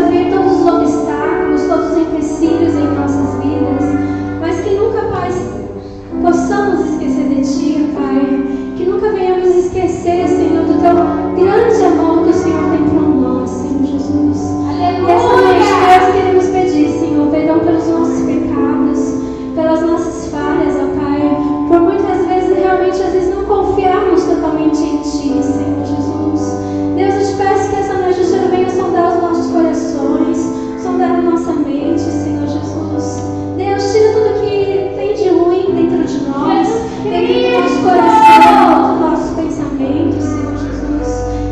ver todos os obstáculos, todos os empecilhos em nossas vidas, mas que nunca, Pai, possamos esquecer de Ti, Pai. Que nunca venhamos esquecer, Senhor, do Teu grande amor que o Senhor tem por nós, Senhor Jesus. E essa noite nós queremos pedir, Senhor, perdão pelos nossos pecados, pelas nossas falhas, ó Pai, por muitas vezes, realmente, às vezes não confiarmos totalmente em Ti, Senhor Jesus. Deus, eu te peço que essa noite o Senhor venha sondar os nossos corações, sondar a nossa mente, Senhor Jesus. Deus, tira tudo que tem de ruim dentro de nós, dentro do nosso coração, do nosso pensamento, Senhor Jesus.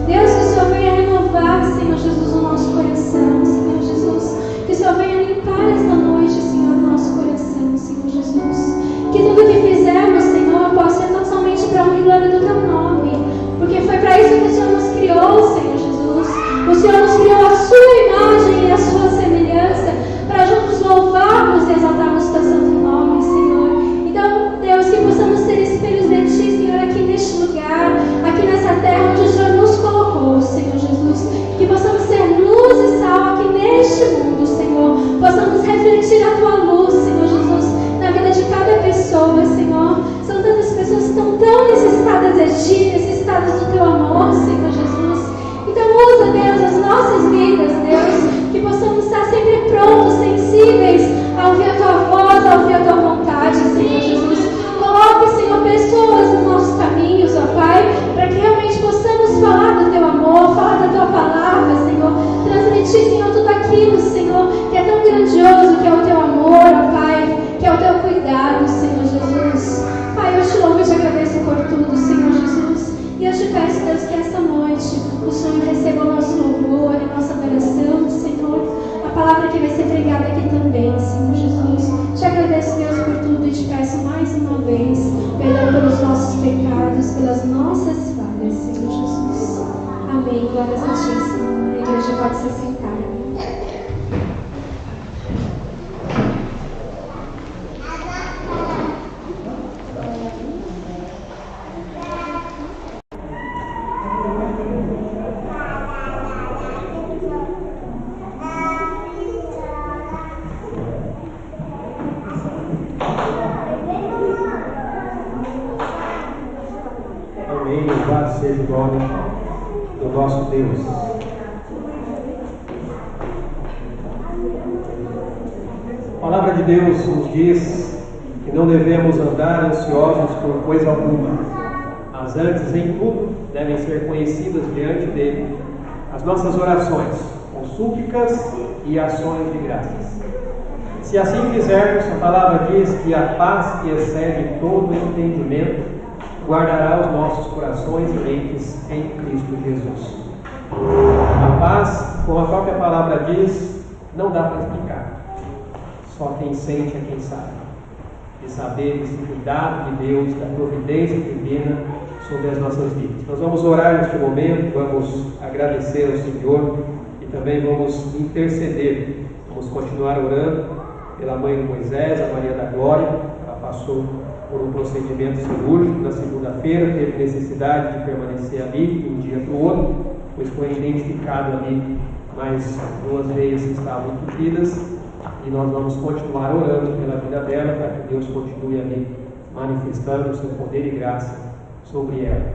Deus, que o Senhor venha renovar, Senhor Jesus, o nosso coração, Senhor Jesus. Que o Senhor venha limpar esta noite, Senhor, o nosso coração, Senhor Jesus. Que tudo que fizermos, Senhor, possa ser totalmente para a honra e glória do Teu nome. Porque foi para isso que o Senhor nos criou, Senhor Jesus. O Senhor nos criou a Sua imagem e a Sua semelhança, para juntos louvarmos e exaltarmos o Teu santo nome, Senhor. Então, Deus, que possamos ser espelhos de Ti, Senhor, aqui neste lugar, aqui nessa terra onde o Senhor nos colocou, Senhor Jesus. Que possamos ser luz e sal aqui neste mundo, Senhor. Possamos refletir a Tua luz, Senhor Jesus, na vida de cada pessoa, Senhor. São tantas pessoas que estão tão necessitadas de Ti, necessitadas do Teu amor, Senhor Jesus. Então usa, Deus, as nossas vidas, Deus, que possamos estar sempre prontos, sensíveis a ouvir a Tua voz, a ouvir a Tua vontade, Senhor Jesus. Coloque, Senhor, pessoas nos nossos caminhos, ó Pai, para que realmente possamos falar do Teu amor, falar da Tua palavra, Senhor. Transmitir, Senhor, tudo aquilo, Senhor, que é tão grandioso, que é o Teu amor, ó Pai, que é o Teu cuidado, Senhor Jesus. Pai, eu te louvo e te agradeço por tudo, Senhor Jesus. E eu te peço, Deus, que esta noite o Senhor receba o nosso louvor, a nossa adoração, Senhor. A palavra que vai ser pregada aqui também, Senhor Jesus. Te agradeço, Deus, por tudo e te peço mais uma vez perdão pelos nossos pecados, pelas nossas falhas, Senhor Jesus. Amém. Glórias a Ti, Senhor. A igreja pode se sentar. Seja o nome do nosso Deus. A palavra de Deus nos diz que não devemos andar ansiosos por coisa alguma, mas antes, em tudo, devem ser conhecidas diante dele as nossas orações, com súplicas e ações de graças. Se assim fizermos, a palavra diz que a paz que excede todo entendimento guardará os nossos corações e mentes em Cristo Jesus. A paz, como a própria palavra diz, não dá para explicar. Só quem sente é quem sabe. De saber esse cuidado de Deus, da providência divina sobre as nossas vidas. Nós vamos orar neste momento, vamos agradecer ao Senhor e também vamos interceder. Vamos continuar orando pela mãe de Moisés, a Maria da Glória. Ela passou por um procedimento cirúrgico na segunda-feira, teve necessidade de permanecer ali de um dia para o outro, pois foi identificado ali mais 2 veias que estavam entupidas, e nós vamos continuar orando pela vida dela, para que Deus continue ali manifestando o seu poder e graça sobre ela.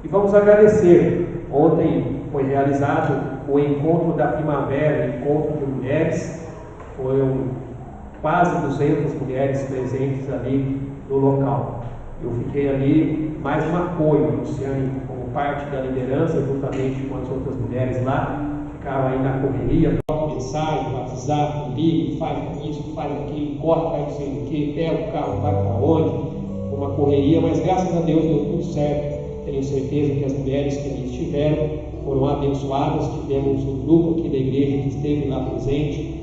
E vamos agradecer. Ontem foi realizado o encontro da primavera, encontro de mulheres, foram quase 200 mulheres presentes ali no local. Eu fiquei ali mais um apoio, Luciane, como parte da liderança, juntamente com as outras mulheres lá, ficaram aí na correria, troca mensagem, WhatsApp, liga, faz isso, faz aquilo, corre, faz não sei o que, pega o carro, vai para onde, uma correria, mas graças a Deus deu tudo certo. Tenho certeza que as mulheres que ali estiveram foram abençoadas. Tivemos um grupo aqui da igreja que esteve lá presente,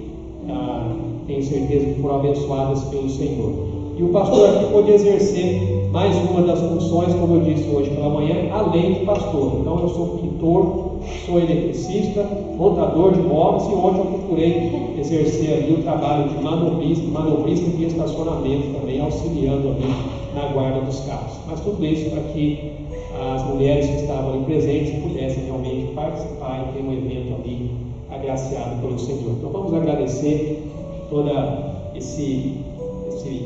tenho certeza que foram abençoadas pelo Senhor. E o pastor aqui pôde exercer mais uma das funções, como eu disse hoje pela manhã, além de pastor. Então eu sou pintor, sou eletricista, montador de móveis, e ontem eu procurei exercer ali o trabalho de manobrista de estacionamento também, auxiliando ali na guarda dos carros. Mas tudo isso para que as mulheres que estavam ali presentes pudessem realmente participar e ter um evento ali agradável. agraciado pelo Senhor. Então vamos agradecer todo esse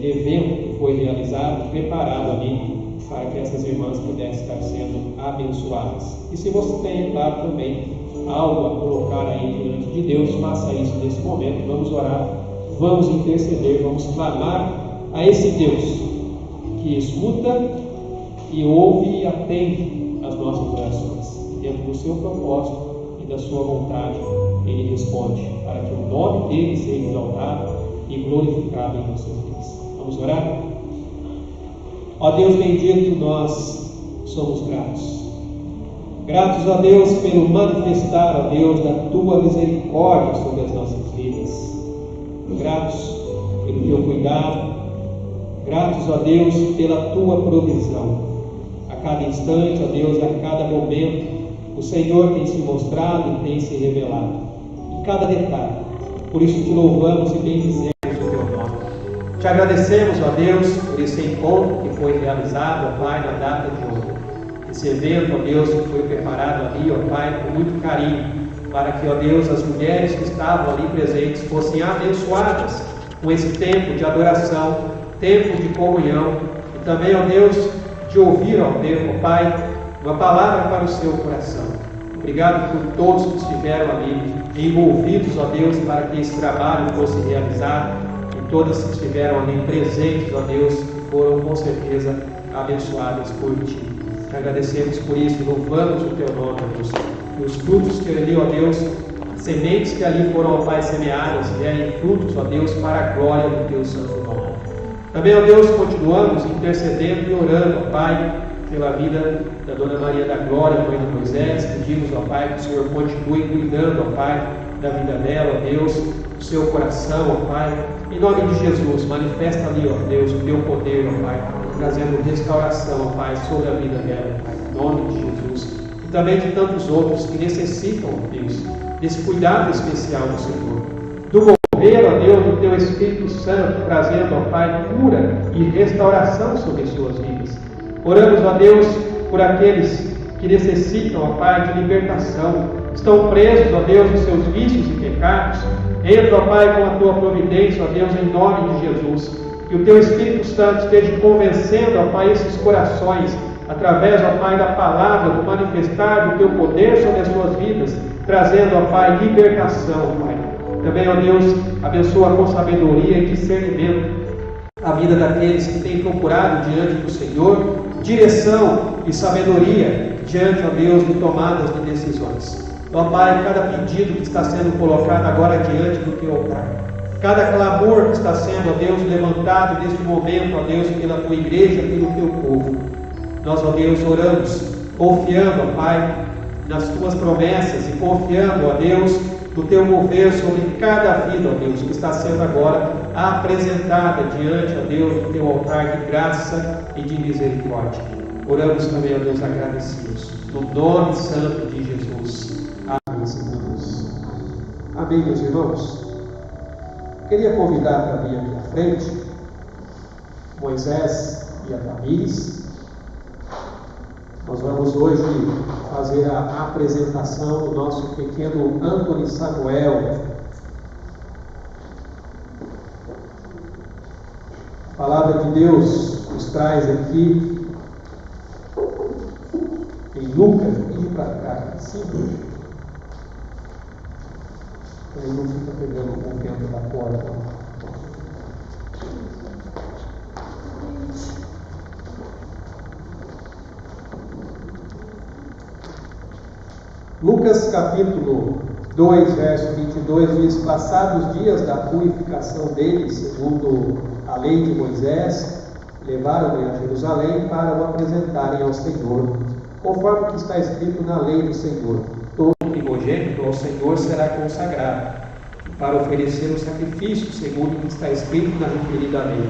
evento que foi realizado, preparado ali para que essas irmãs pudessem estar sendo abençoadas. E se você tem, claro, também algo a colocar aí diante de Deus, faça isso nesse momento. Vamos orar, vamos interceder, vamos clamar a esse Deus que escuta e ouve e atende as nossas orações. Dentro do seu propósito e da sua vontade, Ele responde, para que o nome dele seja exaltado e glorificado em nossas vidas. Vamos orar? Ó Deus bendito, nós somos gratos. Gratos, ó Deus, pelo manifestar, ó Deus, da Tua misericórdia sobre as nossas vidas. Gratos pelo Teu cuidado. Gratos, ó Deus, pela Tua provisão. A cada instante, ó Deus, e a cada momento, o Senhor tem se mostrado e tem se revelado. Em cada detalhe. Por isso te louvamos e bendizemos o Teu nome. Te agradecemos, ó Deus, por esse encontro que foi realizado, ó Pai, na data de hoje. Esse evento, ó Deus, que foi preparado ali, ó Pai, com muito carinho, para que, ó Deus, as mulheres que estavam ali presentes fossem abençoadas com esse tempo de adoração, tempo de comunhão, e também, ó Deus, de ouvir, ó Deus, ó Pai, uma palavra para o seu coração. Obrigado por todos que estiveram ali envolvidos, ó Deus, para que esse trabalho fosse realizado, e todas que estiveram ali presentes, ó Deus, que foram com certeza abençoadas por Ti. Te agradecemos por isso, louvamos o Teu nome, ó Deus. Que os frutos que ali, ó Deus, sementes que ali foram, ó Pai, semeadas, derem frutos, ó Deus, para a glória do Teu santo nome. Também, ó Deus, continuamos intercedendo e orando, ó Pai, pela vida da Dona Maria da Glória, mãe de Moisés. Pedimos, ó Pai, que o Senhor continue cuidando, ó Pai, da vida dela, ó Deus, do seu coração, ó Pai. Em nome de Jesus, manifesta ali, ó Deus, o Teu poder, ó Pai, trazendo restauração, ó Pai, sobre a vida dela, ó Pai, em nome de Jesus. E também de tantos outros que necessitam, ó Deus, desse cuidado especial do Senhor. Do mover, ó Deus, do Teu Espírito Santo, trazendo, ó Pai, cura e restauração sobre as suas vidas. Oramos, ó Deus, por aqueles que necessitam, ó Pai, de libertação, estão presos, ó Deus, nos seus vícios e pecados. Entra, ó Pai, com a Tua providência, ó Deus, em nome de Jesus. Que o Teu Espírito Santo esteja convencendo, ó Pai, esses corações, através, ó Pai, da palavra, do manifestar do Teu poder sobre as suas vidas, trazendo, ó Pai, libertação, ó Pai. Também, ó Deus, abençoa com sabedoria e discernimento a vida daqueles que têm procurado diante do Senhor direção e sabedoria diante, ó Deus, de tomadas de decisões. Ó Pai, cada pedido que está sendo colocado agora diante do Teu altar, cada clamor que está sendo, ó Deus, levantado neste momento, ó Deus, pela Tua igreja, pelo Teu povo, nós, ó Deus, oramos, confiando, ó Pai, nas Tuas promessas e confiando, ó Deus, no Teu mover sobre cada vida, ó Deus, que está sendo agora apresentada diante, ó Deus, do Teu altar de graça e de misericórdia. Oramos também, ó Deus, agradecidos, no nome santo de Jesus. Amém, Senhor Deus. Amém, meus irmãos. Queria convidar para vir aqui à frente Moisés e a Tamires. Nós vamos hoje fazer a apresentação do nosso pequeno Anthony Samuel. A palavra de Deus nos traz aqui em Lucas, vem para cá, simples. Aí não fica pegando o vento da porta. Lucas capítulo 2, verso 22 diz: passados os dias da purificação deles, segundo a lei de Moisés, levaram-no a Jerusalém para o apresentarem ao Senhor, conforme o que está escrito na lei do Senhor: todo primogênito ao Senhor será consagrado, para oferecer o sacrifício, segundo o que está escrito na referida lei,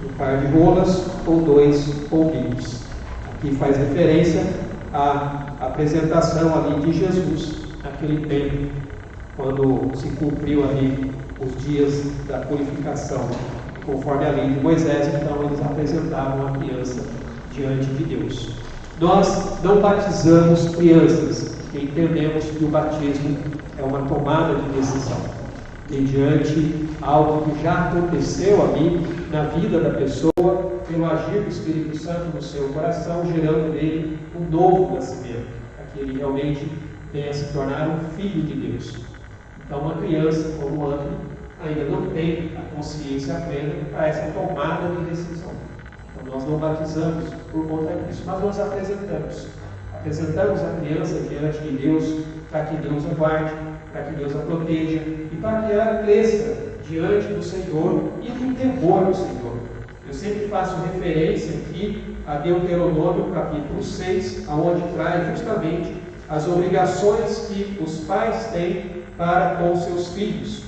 um par de rolas ou 2 pombinhos. Aqui faz referência à apresentação ali de Jesus, naquele tempo, quando se cumpriu ali os dias da purificação, conforme a lei de Moisés. Então eles apresentavam a criança diante de Deus. Nós não batizamos crianças, porque entendemos que o batismo é uma tomada de decisão, mediante algo que já aconteceu ali na vida da pessoa, pelo agir do Espírito Santo no seu coração, gerando nele um novo nascimento, para que ele realmente venha se tornar um filho de Deus. Então, uma criança, como o Antônio, ainda não tem a consciência plena para essa tomada de decisão. Então, nós não batizamos por conta disso, mas nós apresentamos a criança diante de Deus, para que Deus a guarde, para que Deus a proteja e para que ela cresça diante do Senhor e no temor do Senhor. Eu sempre faço referência aqui a Deuteronômio capítulo 6, onde traz justamente as obrigações que os pais têm para com seus filhos.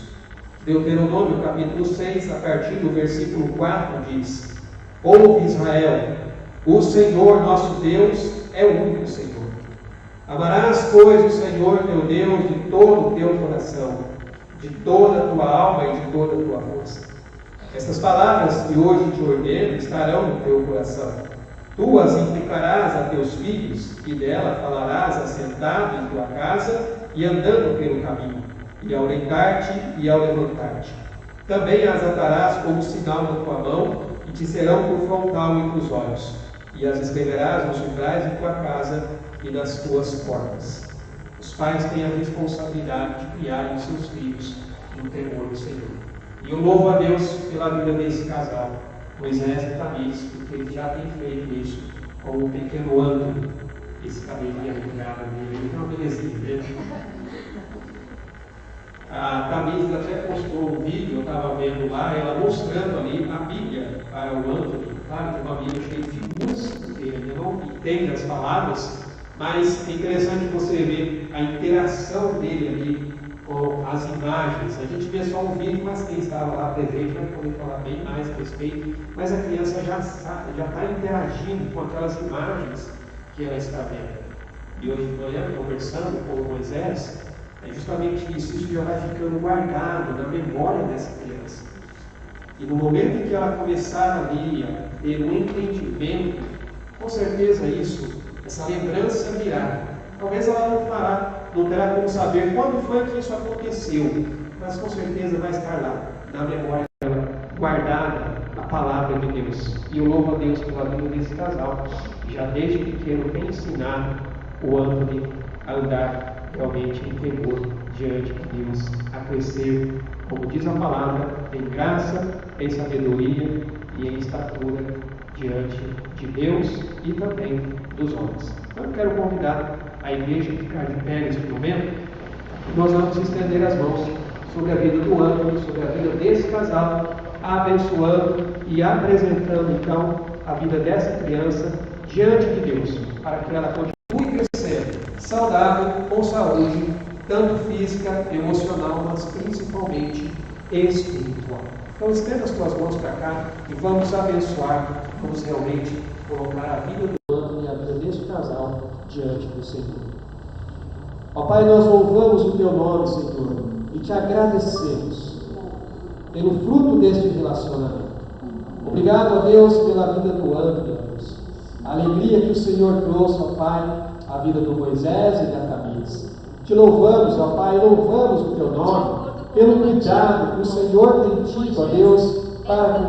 Deuteronômio capítulo 6, a partir do versículo 4, diz: Ouve, Israel, o Senhor nosso Deus é o único Senhor. Amarás, pois, o Senhor teu Deus de todo o teu coração, de toda a tua alma e de toda a tua força. Estas palavras que hoje te ordeno estarão no teu coração. Tu as implicarás a teus filhos, e dela falarás assentado em tua casa e andando pelo caminho, e ao deitar-te e ao levantar-te. Também as atarás como sinal na tua mão, e te serão por frontal entre os olhos, e as escreverás nos umbrais de tua casa e nas tuas portas. Os pais têm a responsabilidade de criar os seus filhos no temor do Senhor. E eu louvo a Deus pela vida desse casal, Moisés e Tamires, porque ele já tem feito isso com o pequeno Antônio, esse cabelinho arrepiado dele, então belezinha, né? A Tamires até postou um vídeo, eu estava vendo lá, ela mostrando ali a Bíblia para o Antônio. Claro que uma Bíblia cheia de figuras, porque ele não entende as palavras, mas é interessante você ver a interação dele ali com as imagens. A gente vê só um vídeo, mas quem estava lá presente vai poder falar bem mais a respeito. Mas a criança já está interagindo com aquelas imagens que ela está vendo. E hoje de manhã, conversando com o Moisés, é justamente isso já vai ficando guardado na memória dessa criança. E no momento em que ela começar ali a ter um entendimento, com certeza essa lembrança virá. Talvez ela não terá como saber quando foi que isso aconteceu, mas com certeza vai estar lá, na memória dela, guardada a palavra de Deus. E eu louvo a Deus pela vida desse casal, que já desde pequeno tem ensinado o Antônio a andar realmente em temor diante de Deus, a crescer, como diz a palavra, em graça, em sabedoria e em estatura diante de Deus e também dos homens. Então eu quero convidar a igreja a ficar de pé neste momento, e nós vamos estender as mãos sobre a vida do Antônio, sobre a vida desse casal, abençoando e apresentando então a vida dessa criança diante de Deus, para que ela continue crescendo, saudável, com saúde, tanto física, emocional, mas principalmente espiritual. Então estenda as tuas mãos para cá e vamos abençoar, vamos realmente colocar a vida do Antônio e a vida desse casal diante do Senhor. Ó Pai, nós louvamos o Teu nome, Senhor, e Te agradecemos pelo fruto deste relacionamento. Obrigado, ó Deus, pela vida do Antônio, Deus. A alegria que o Senhor trouxe, ó Pai, a vida do Moisés e da Tamires. Te louvamos, ó Pai, louvamos o Teu nome pelo cuidado que o Senhor tem tido, ó Deus, para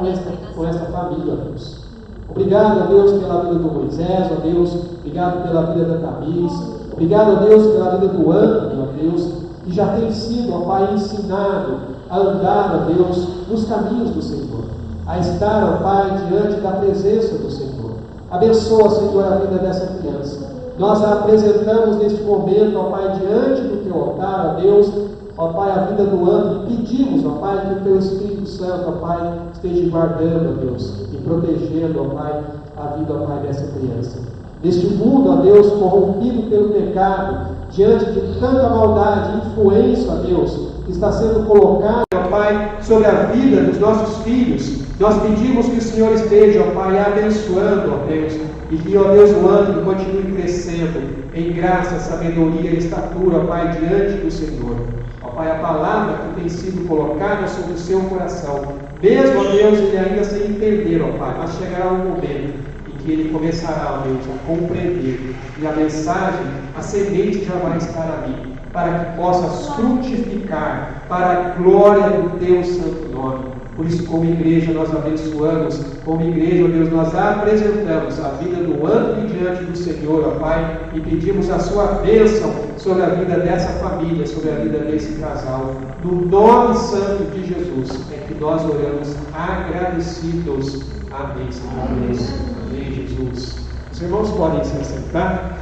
com esta família, ó Deus. Obrigado, ó Deus, pela vida do Moisés, ó Deus. Obrigado pela vida da Tamires. Obrigado, ó Deus, pela vida do Antônio, ó Deus, que já tem sido, ó Pai, ensinado a andar, ó Deus, nos caminhos do Senhor, a estar, ó Pai, diante da presença do Senhor. Abençoa, Senhor, a vida dessa criança. Nós a apresentamos neste momento, ó Pai, diante do Teu altar, ó Deus, ó Pai, a vida do Antônio. Pedimos, ó Pai, que o Teu Espírito Santo, ó Pai, esteja guardando, ó Deus, e protegendo, ó Pai, a vida, ó Pai, dessa criança. Neste mundo, ó Deus, corrompido pelo pecado, diante de tanta maldade e influência, ó Deus, que está sendo colocada, ó Pai, sobre a vida dos nossos filhos, nós pedimos que o Senhor esteja, ó Pai, abençoando, ó Deus, e que, ó Deus, o Antônio continue crescendo em graça, sabedoria e estatura, ó Pai, diante do Senhor. Ó Pai, a palavra que tem sido colocada sobre o seu coração, mesmo, ó Deus, ele ainda sem entender, ó Pai, mas chegará um momento em que ele começará, ó Deus, a compreender, e a mensagem, a semente já vai estar ali, para que possas frutificar para a glória do teu santo nome. Por isso, como igreja, nós abençoamos, como igreja, ó Deus, nós apresentamos a vida do André diante do Senhor, ó Pai, e pedimos a sua bênção sobre a vida dessa família, sobre a vida desse casal. No nome santo de Jesus, é que nós oramos agradecidos. Amém, Senhor Deus. Amém, Jesus. Os irmãos podem se assentar.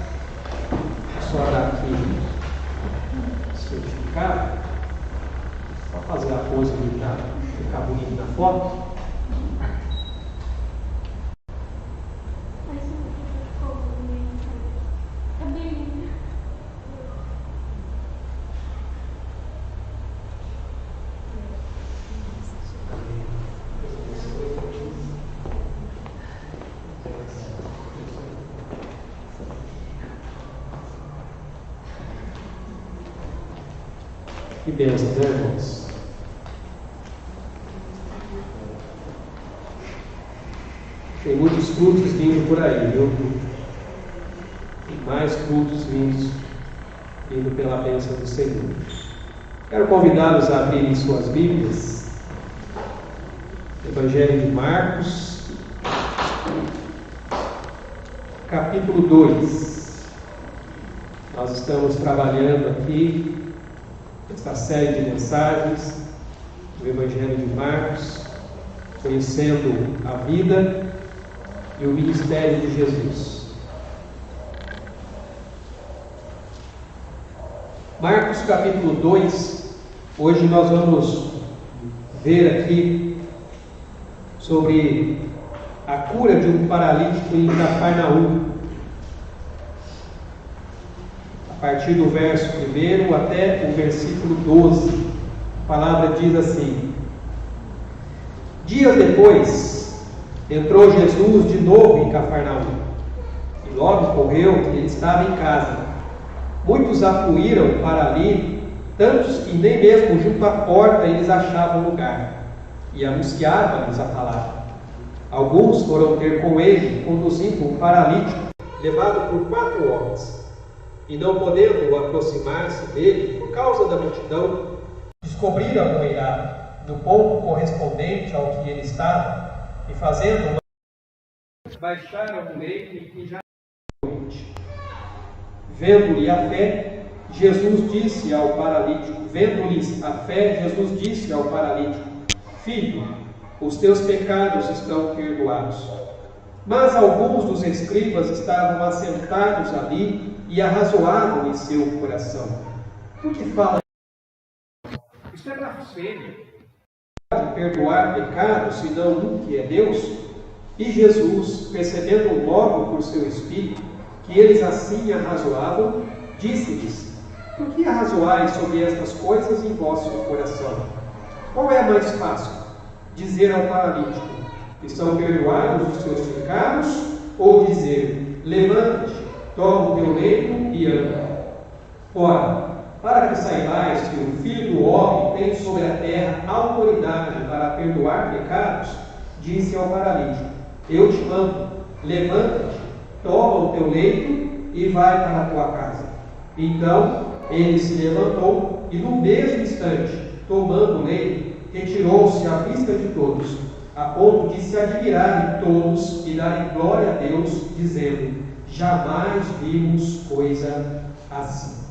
Só dar aqui certificado. Só fazer a pose para ficar bonito na foto. Que bênção, né, irmãos? Tem muitos frutos vindo por aí, viu? Tem mais frutos vindo pela bênção do Senhor. Quero convidá-los a abrirem suas Bíblias. Evangelho de Marcos, capítulo 2. Nós estamos trabalhando aqui esta série de mensagens do Evangelho de Marcos, conhecendo a vida e o ministério de Jesus. Marcos capítulo 2, hoje nós vamos ver aqui sobre a cura de um paralítico em Cafarnaum. A partir do verso 1 até o versículo 12, a palavra diz assim: Dias depois, entrou Jesus de novo em Cafarnaum, e logo correu que ele estava em casa. Muitos afluíram para ali, tantos que nem mesmo junto à porta eles achavam lugar, e anunciavam-lhes a palavra. Alguns foram ter com ele, conduzindo um paralítico, levado por 4 homens. E não podendo aproximar-se dele por causa da multidão, descobriram a poeirada do ponto correspondente ao que ele estava, e fazendo baixaram o leito em que já era noite. Vendo-lhe a fé, Jesus disse ao paralítico: Vendo-lhes a fé, Jesus disse ao paralítico: Filho, os teus pecados estão perdoados. Mas alguns dos escribas estavam assentados ali e arrazoavam em seu coração: Por que fala? Isto é blasfêmia. Pode perdoar pecados, senão um que é Deus? E Jesus, percebendo logo por seu espírito que eles assim arrazoavam, disse-lhes: Por que arrazoais sobre estas coisas em vosso coração? Qual é mais fácil? Dizer ao paralítico: Estão perdoados os teus pecados? Ou dizer: Levanta-te, toma o teu leito e anda? Ora, para que saibais que o Filho do Homem tem sobre a terra autoridade para perdoar pecados, disse ao paralítico: Eu te mando, levanta-te, toma o teu leito e vai para a tua casa. Então ele se levantou e, no mesmo instante, tomando o leito, retirou-se à vista de todos, a ponto de se admirarem todos e darem glória a Deus, dizendo: Jamais vimos coisa assim.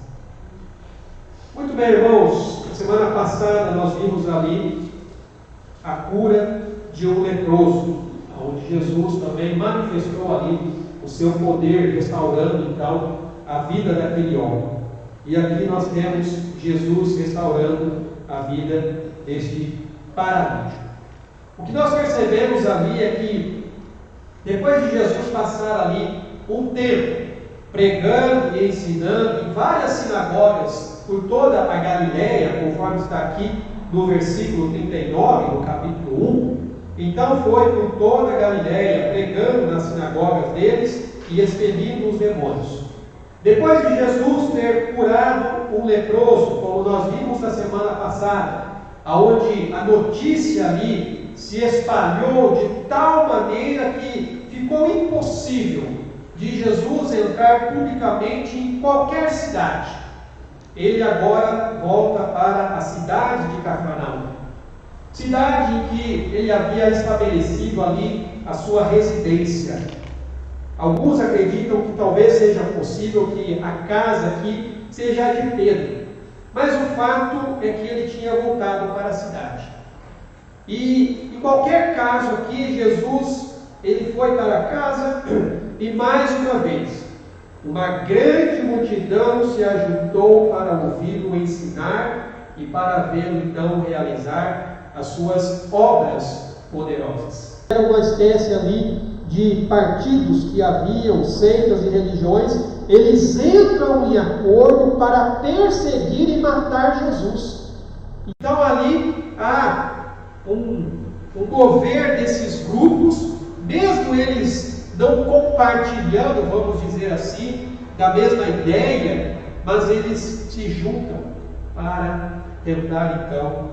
Muito bem, irmãos, na semana passada nós vimos ali a cura de um leproso, onde Jesus também manifestou ali o seu poder, restaurando então a vida daquele homem. E aqui nós temos Jesus restaurando a vida deste paralítico. O que nós percebemos ali é que, depois de Jesus passar ali um tempo pregando e ensinando em várias sinagogas por toda a Galileia, conforme está aqui no versículo 39 do capítulo 1, então foi por toda a Galileia, pregando nas sinagogas deles e expelindo os demônios. Depois de Jesus ter curado um leproso, como nós vimos na semana passada, aonde a notícia ali se espalhou de tal maneira que ficou impossível de Jesus entrar publicamente em qualquer cidade, ele agora volta para a cidade de Cafarnaum, cidade em que ele havia estabelecido ali a sua residência. Alguns acreditam que talvez seja possível que a casa aqui seja a de Pedro, mas o fato é que ele tinha voltado para a cidade. E em qualquer caso aqui, Jesus, ele foi para casa e mais uma vez, uma grande multidão se ajuntou para ouvi-lo ensinar e para vê-lo então realizar as suas obras poderosas. Era uma espécie ali de partidos que haviam, seitas e religiões, eles entram em acordo para perseguir e matar Jesus. Então ali há um mover desses grupos, mesmo eles não compartilhando, vamos dizer assim, da mesma ideia, mas eles se juntam para tentar então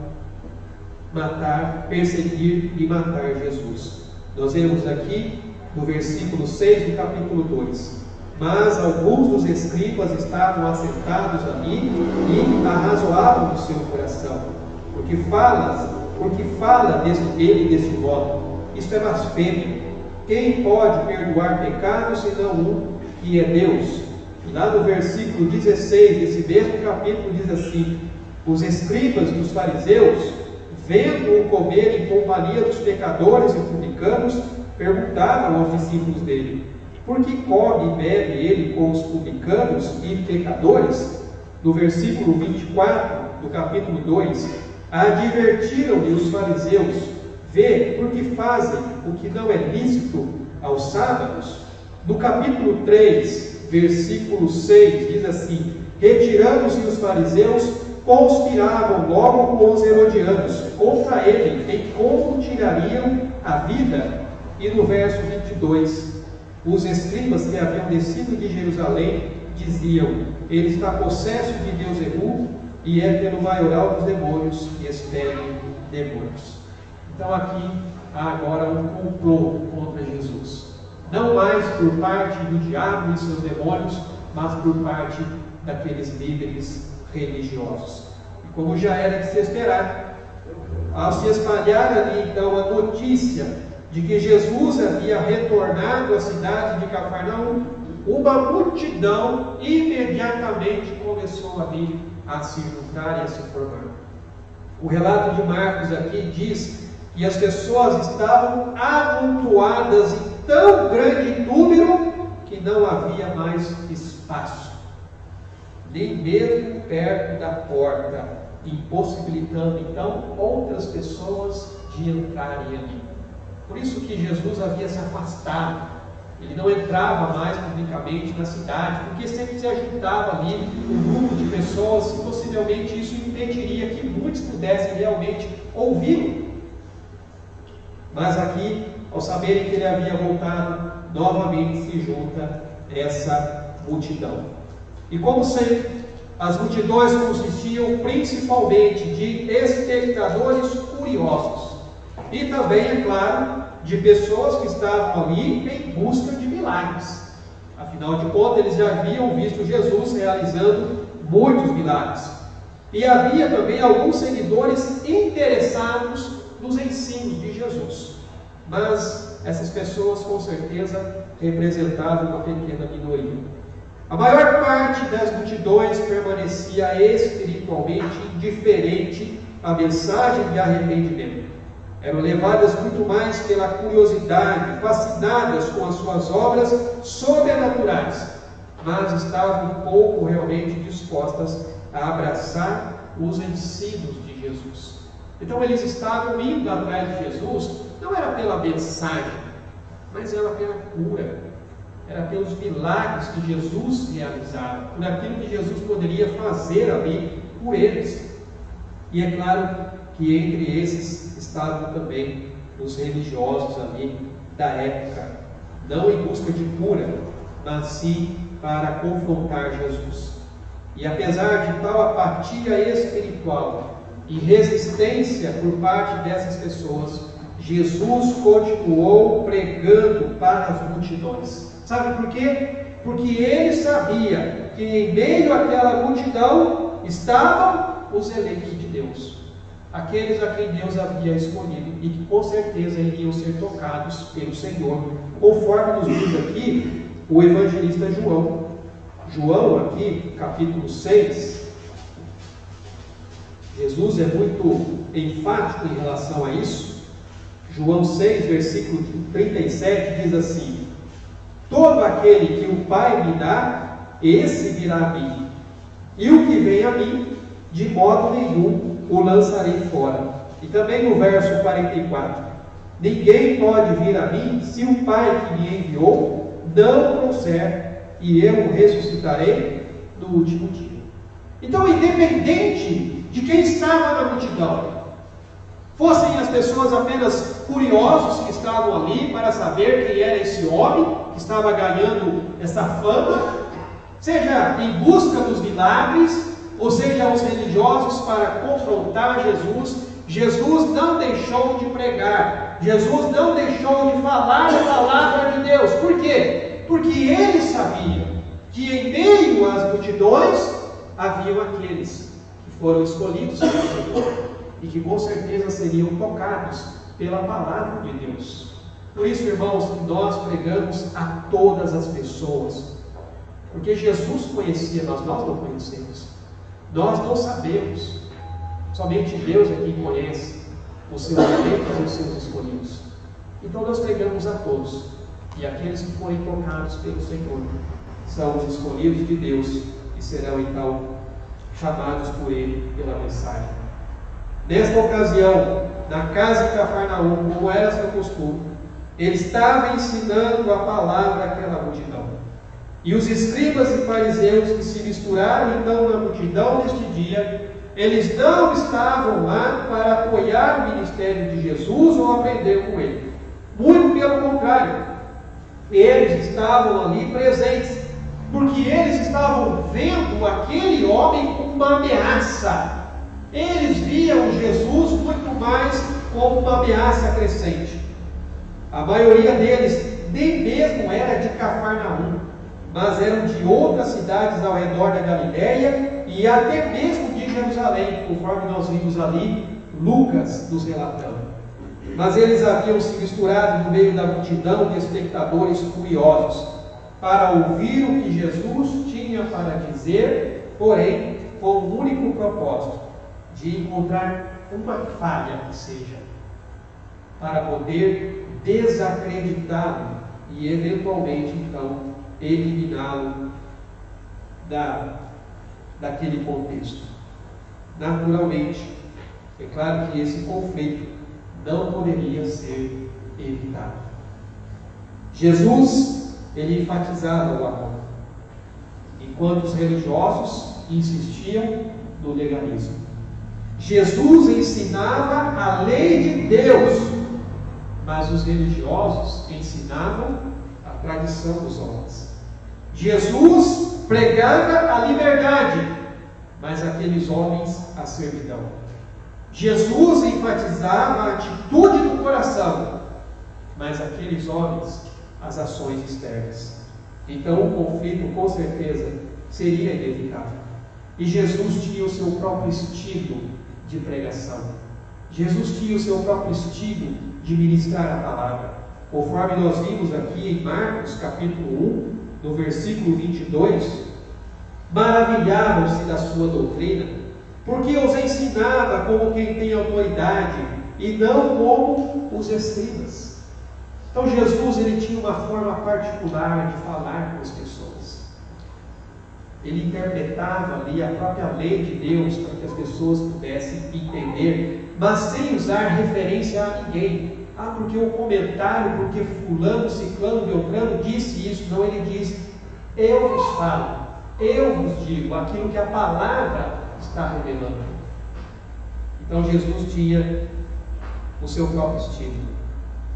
matar, perseguir e matar Jesus. Nós vemos aqui no versículo 6 do capítulo 2: mas alguns dos escribas estavam assentados ali e arrazoavam no seu coração, porque fala ele deste modo. Isto é blasfêmia. Quem pode perdoar pecados senão um, que é Deus? E lá no versículo 16 desse mesmo capítulo diz assim: os escribas dos fariseus, vendo-o comer em companhia dos pecadores e publicanos, perguntavam aos discípulos dele: por que come e bebe ele com os publicanos e pecadores? No versículo 24 do capítulo 2, advertiram-lhe os fariseus: vê, porque fazem o que não é lícito aos sábados. No capítulo 3, versículo 6, diz assim: retirando-se os fariseus, conspiravam logo com os herodianos contra ele, em como tirariam a vida. E no verso 22, os escribas que haviam descido de Jerusalém diziam: ele está possesso de Beelzebul, e é pelo maioral dos demônios que expele demônios. Então aqui há agora um complô contra Jesus, não mais por parte do diabo e seus demônios, mas por parte daqueles líderes religiosos. E como já era de se esperar, ao se espalhar ali então a notícia de que Jesus havia retornado à cidade de Cafarnaum, uma multidão imediatamente começou ali a se juntar e a se formar. O relato de Marcos aqui diz que as pessoas estavam amontoadas em tão grande número que não havia mais espaço, nem mesmo perto da porta, impossibilitando então outras pessoas de entrarem ali. Por isso que Jesus havia se afastado. Ele não entrava mais publicamente na cidade, porque sempre se ajuntava ali um grupo de pessoas e possivelmente isso impediria que muitos pudessem realmente ouvi-lo. Mas aqui, ao saberem que ele havia voltado, novamente se junta essa multidão. E como sempre, as multidões consistiam principalmente de espectadores curiosos e também, é claro, de pessoas que estavam ali em busca de milagres. Afinal de contas, eles já haviam visto Jesus realizando muitos milagres. E havia também alguns seguidores interessados nos ensinos de Jesus. Mas essas pessoas, com certeza, representavam uma pequena minoria. A maior parte das multidões permanecia espiritualmente indiferente à mensagem de arrependimento. Eram levadas muito mais pela curiosidade, fascinadas com as suas obras sobrenaturais, mas estavam pouco realmente dispostas a abraçar os ensinos de Jesus. Então eles estavam indo atrás de Jesus, não era pela mensagem, mas era pela cura, era pelos milagres que Jesus realizava, por aquilo que Jesus poderia fazer ali por eles. E é claro que entre esses estavam também os religiosos ali da época, não em busca de cura, mas sim para confrontar Jesus. E apesar de tal apatia espiritual e resistência por parte dessas pessoas, Jesus continuou pregando para as multidões, Sabe por quê? Porque ele sabia que em meio àquela multidão estavam os eleitos de Deus, aqueles a quem Deus havia escolhido e que com certeza iriam ser tocados pelo Senhor, conforme nos diz aqui o evangelista João. João aqui, capítulo 6, Jesus é muito enfático em relação a isso. João 6, versículo 37 diz assim: todo aquele que o Pai me dá, esse virá a mim, e o que vem a mim, de modo nenhum o lançarei fora. E também no verso 44: ninguém pode vir a mim se o Pai que me enviou não o trouxer, e eu o ressuscitarei no último dia. Então, independente de quem estava na multidão, fossem as pessoas apenas curiosos que estavam ali para saber quem era esse homem que estava ganhando essa fama, seja em busca dos milagres, ou seja, os religiosos para confrontar Jesus, Jesus não deixou de pregar, Jesus não deixou de falar a palavra de Deus. Por quê? Porque ele sabia que em meio às multidões haviam aqueles que foram escolhidos pelo Senhor e que com certeza seriam tocados pela palavra de Deus. Por isso, irmãos, nós pregamos a todas as pessoas, porque Jesus conhecia, nós não conhecemos, nós não sabemos, somente Deus é quem conhece os seus eleitos e os seus escolhidos. Então nós pregamos a todos, e aqueles que forem tocados pelo Senhor são os escolhidos de Deus e serão então chamados por Ele pela mensagem. Nesta ocasião, na casa de Cafarnaum, como era seu costume, ele estava ensinando a palavra àquela multidão. E os escribas e fariseus que se misturaram então na multidão neste dia, eles não estavam lá para apoiar o ministério de Jesus ou aprender com ele. Muito pelo contrário, eles estavam ali presentes, porque eles estavam vendo aquele homem como uma ameaça. Eles viam Jesus muito mais como uma ameaça crescente. A maioria deles nem mesmo era de Cafarnaum, mas eram de outras cidades ao redor da Galiléia e até mesmo de Jerusalém, conforme nós vimos ali Lucas nos relatando. Mas eles haviam se misturado no meio da multidão de espectadores curiosos para ouvir o que Jesus tinha para dizer, porém com o único propósito de encontrar uma falha que seja, para poder desacreditá-lo e eventualmente então eliminá-lo daquele contexto. Naturalmente, é claro que esse conflito não poderia ser evitado. Jesus, ele enfatizava o amor, enquanto os religiosos insistiam no legalismo. Jesus ensinava a lei de Deus, mas os religiosos ensinavam a tradição dos homens. Jesus pregava a liberdade, mas aqueles homens a servidão. Jesus enfatizava a atitude do coração, mas aqueles homens as ações externas. Então o conflito com certeza seria inevitável. E Jesus tinha o seu próprio estilo de pregação. Jesus tinha o seu próprio estilo de ministrar a palavra. Conforme nós vimos aqui em Marcos capítulo 1, no versículo 22, maravilhavam-se da sua doutrina, porque os ensinava como quem tem autoridade e não como os escribas. Então Jesus, ele tinha uma forma particular de falar com as pessoas. Ele interpretava ali a própria lei de Deus para que as pessoas pudessem entender, mas sem usar referência a ninguém. Ah, porque o comentário, porque fulano, ciclano, beltrano disse isso. Não, ele diz: eu vos falo, eu vos digo aquilo que a palavra está revelando. Então Jesus tinha o seu próprio estilo,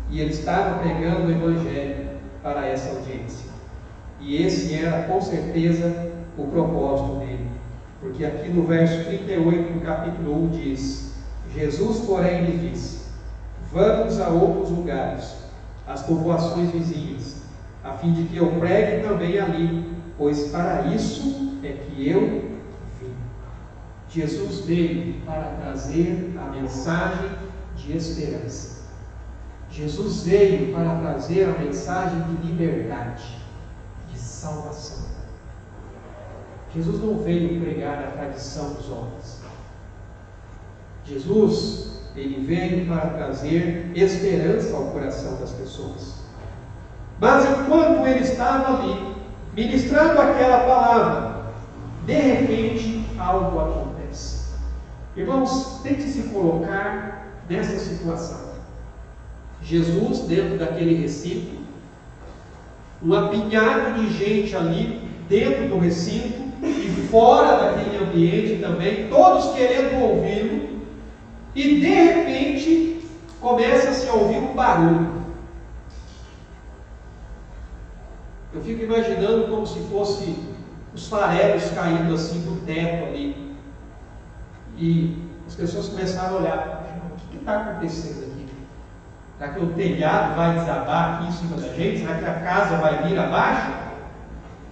e ele estava pregando o Evangelho para essa audiência, e esse era com certeza o propósito dele, porque aqui no verso 38 do capítulo 1 diz: Jesus porém lhe disse: vamos a outros lugares, às povoações vizinhas, a fim de que eu pregue também ali, pois para isso é que eu vim. Jesus veio para trazer a mensagem de esperança. Jesus veio para trazer a mensagem de liberdade, de salvação. Jesus não veio pregar a tradição dos homens. Jesus, ele veio para trazer esperança ao coração das pessoas. Mas enquanto ele estava ali, ministrando aquela palavra, de repente algo acontece. Irmãos, tente se colocar nessa situação. Jesus dentro daquele recinto, um apinhado de gente ali dentro do recinto e fora daquele ambiente também, todos querendo ouvi-lo, e de repente começa-se a ouvir um barulho. Eu fico imaginando como se fosse os farelos caindo assim do teto ali. E as pessoas começaram a olhar: o que está acontecendo aqui? Será que o telhado vai desabar aqui em cima da gente? Será que a casa vai vir abaixo?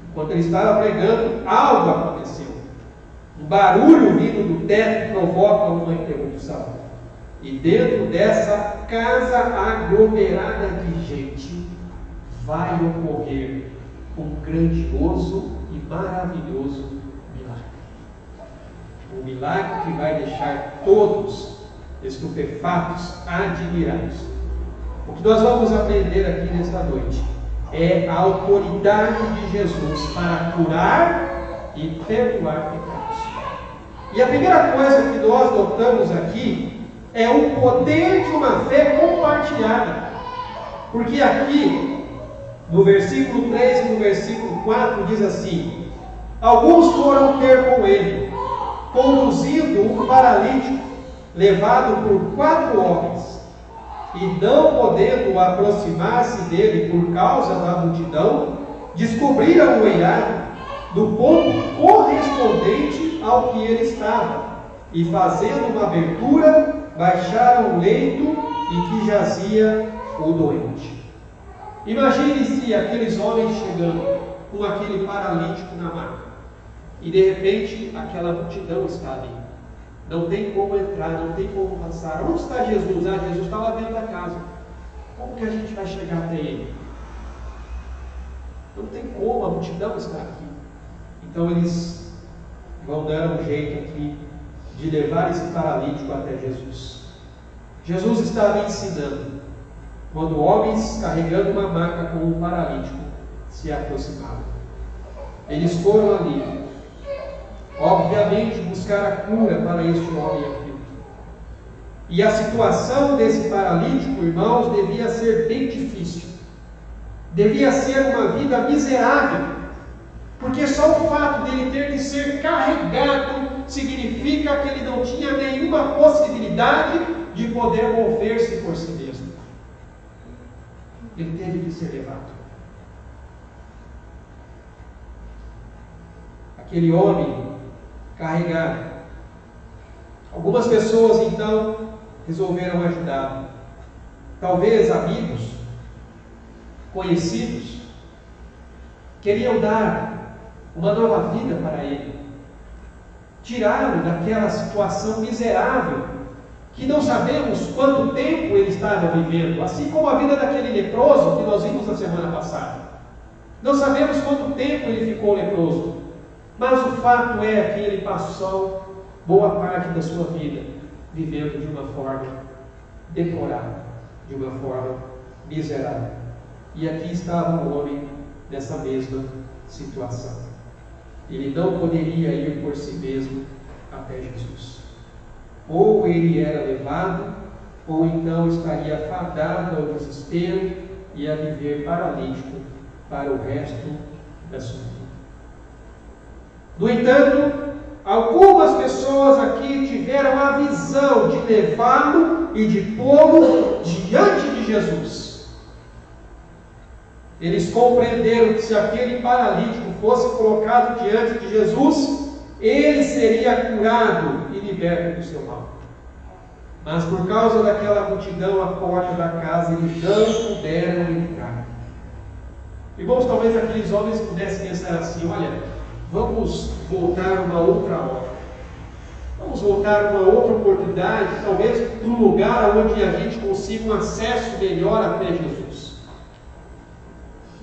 Enquanto ele estava pregando, algo aconteceu. Um barulho vindo do teto provoca uma interrupção. E dentro dessa casa aglomerada de gente, vai ocorrer um grandioso e maravilhoso milagre. Um milagre que vai deixar todos estupefatos, admirados. O que nós vamos aprender aqui nesta noite é a autoridade de Jesus para curar e perdoar pecados. E a primeira coisa que nós notamos aqui é o poder de uma fé compartilhada. Porque aqui, no versículo 3 e no versículo 4, diz assim: alguns foram ter com ele, conduzindo um paralítico, levado por 4 homens, e não podendo aproximar-se dele por causa da multidão, descobriram o eirado do ponto correspondente ao que ele estava, e fazendo uma abertura, baixaram o leito em que jazia o doente. Imagine se aqueles homens chegando com aquele paralítico na maca, e de repente aquela multidão está ali. Não tem como entrar, não tem como passar. Onde está Jesus? Jesus está lá dentro da casa. Como que a gente vai chegar até ele? Não tem como, a multidão está aqui. Então eles vão dar um jeito aqui de levar esse paralítico até Jesus. Jesus estava ensinando quando homens carregando uma maca com um paralítico se aproximavam. Eles foram ali, obviamente, buscar a cura para este homem aflito. E a situação desse paralítico, irmãos, devia ser bem difícil. Devia ser uma vida miserável. Porque só o fato dele ter que ser carregado significa que ele não tinha nenhuma possibilidade de poder mover-se por si mesmo. Ele teve que ser levado. Aquele homem carregado. Algumas pessoas então resolveram ajudá-lo. Talvez amigos, conhecidos, queriam dar uma nova vida para ele, tirá-lo daquela situação miserável que não sabemos quanto tempo ele estava vivendo, assim como a vida daquele leproso que nós vimos na semana passada. Não sabemos quanto tempo ele ficou leproso, mas o fato é que ele passou boa parte da sua vida vivendo de uma forma deplorada, de uma forma miserável. E aqui estava um homem nessa mesma situação. Ele não poderia ir por si mesmo até Jesus. Ou ele era levado, ou então estaria fadado ao desespero e a viver paralítico para o resto da sua vida. No entanto, algumas pessoas aqui tiveram a visão de levá-lo e de pô-lo diante de Jesus. Eles compreenderam que se aquele paralítico fosse colocado diante de Jesus, ele seria curado e liberto do seu mal. Mas por causa daquela multidão à porta da casa, eles não puderam entrar. Irmãos, talvez aqueles homens pudessem pensar assim: olha, vamos voltar uma outra hora. Vamos voltar uma outra oportunidade, talvez para um lugar onde a gente consiga um acesso melhor até Jesus.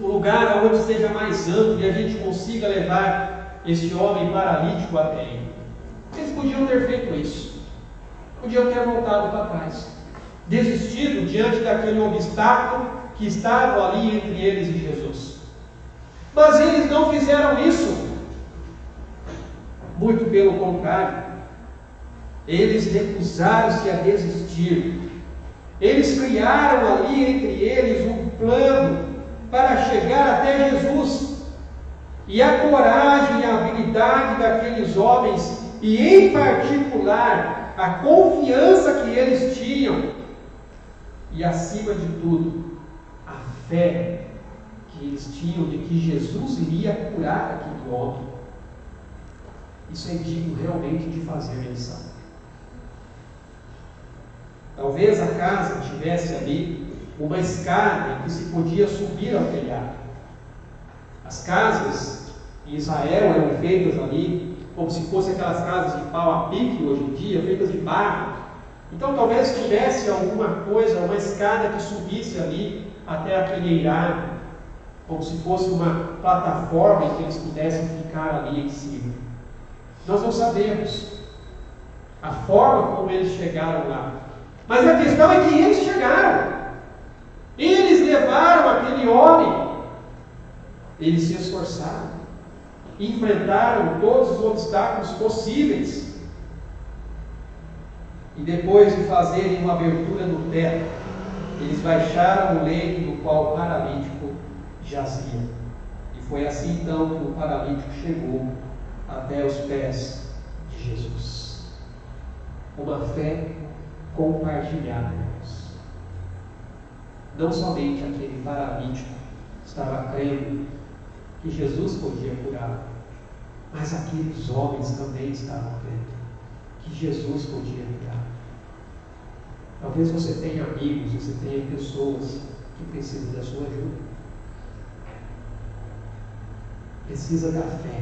Um lugar onde seja mais amplo e a gente consiga levar este homem paralítico até ele. Eles podiam ter feito isso. Podiam ter voltado para trás. Desistido diante daquele obstáculo que estava ali entre eles e Jesus. Mas eles não fizeram isso. Muito pelo contrário. Eles recusaram-se a desistir. Eles criaram ali entre eles um plano para chegar até Jesus. E a coragem e a habilidade daqueles homens, e em particular a confiança que eles tinham, e acima de tudo, a fé que eles tinham de que Jesus iria curar aquele homem, isso é digno realmente de fazer menção. Talvez a casa tivesse ali uma escada em que se podia subir ao telhado. As casas em Israel eram feitas ali como se fossem aquelas casas de pau a pique hoje em dia, feitas de barro. Então talvez tivesse alguma coisa, uma escada que subisse ali até aquele eirado, como se fosse uma plataforma em que eles pudessem ficar ali em cima. Nós não sabemos a forma como eles chegaram lá. Mas a questão é que eles chegaram. Eles levaram aquele homem. Eles se esforçaram. Enfrentaram todos os obstáculos possíveis. E depois de fazerem uma abertura no teto, eles baixaram o leito no qual o paralítico jazia. E foi assim então que o paralítico chegou até os pés de Jesus. Uma fé compartilhada, irmãos. Não somente aquele paralítico estava crendo que Jesus podia curar, mas aqueles homens também estavam crendo que Jesus podia curar. Talvez você tenha amigos, você tenha pessoas que precisam da sua ajuda. Precisa da fé.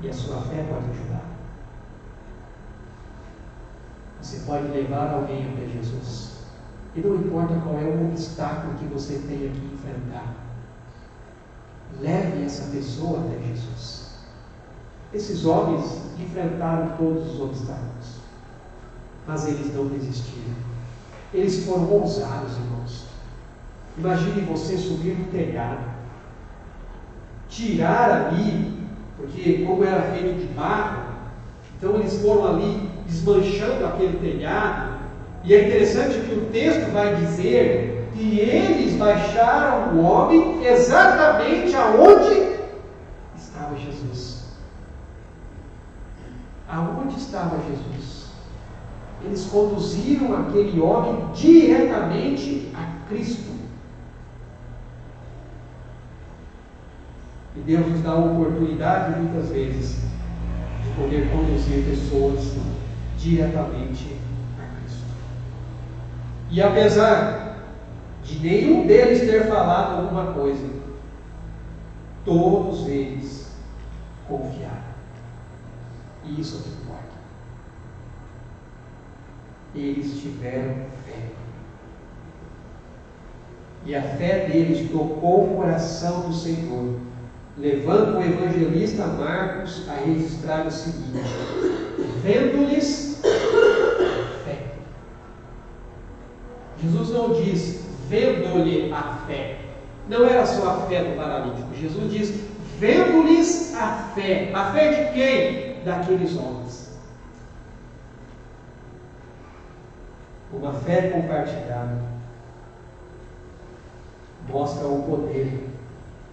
E a sua fé pode ajudar. Você pode levar alguém até Jesus. E não importa qual é o obstáculo que você tenha que enfrentar. Leve essa pessoa até Jesus. Esses homens enfrentaram todos os obstáculos. Mas eles não desistiram. Eles foram ousados, irmãos. Imagine você subir no telhado. Tirar ali, porque como era feito de barro, então eles foram ali desmanchando aquele telhado. E é interessante que o texto vai dizer que eles baixaram o homem exatamente aonde estava Jesus. Aonde estava Jesus? Eles conduziram aquele homem diretamente a Cristo. E Deus nos dá a oportunidade muitas vezes de poder conduzir pessoas diretamente a Cristo. E apesar de nenhum deles ter falado alguma coisa, todos eles confiaram. E isso é o que importa. Eles tiveram fé. E a fé deles tocou o coração do Senhor, levando o evangelista Marcos a registrar o seguinte: vendo-lhes fé. Jesus não diz vendo-lhe a fé. Não era só a fé do paralítico. Jesus diz vendo-lhes a fé. A fé de quem? Daqueles homens. Uma fé compartilhada mostra o poder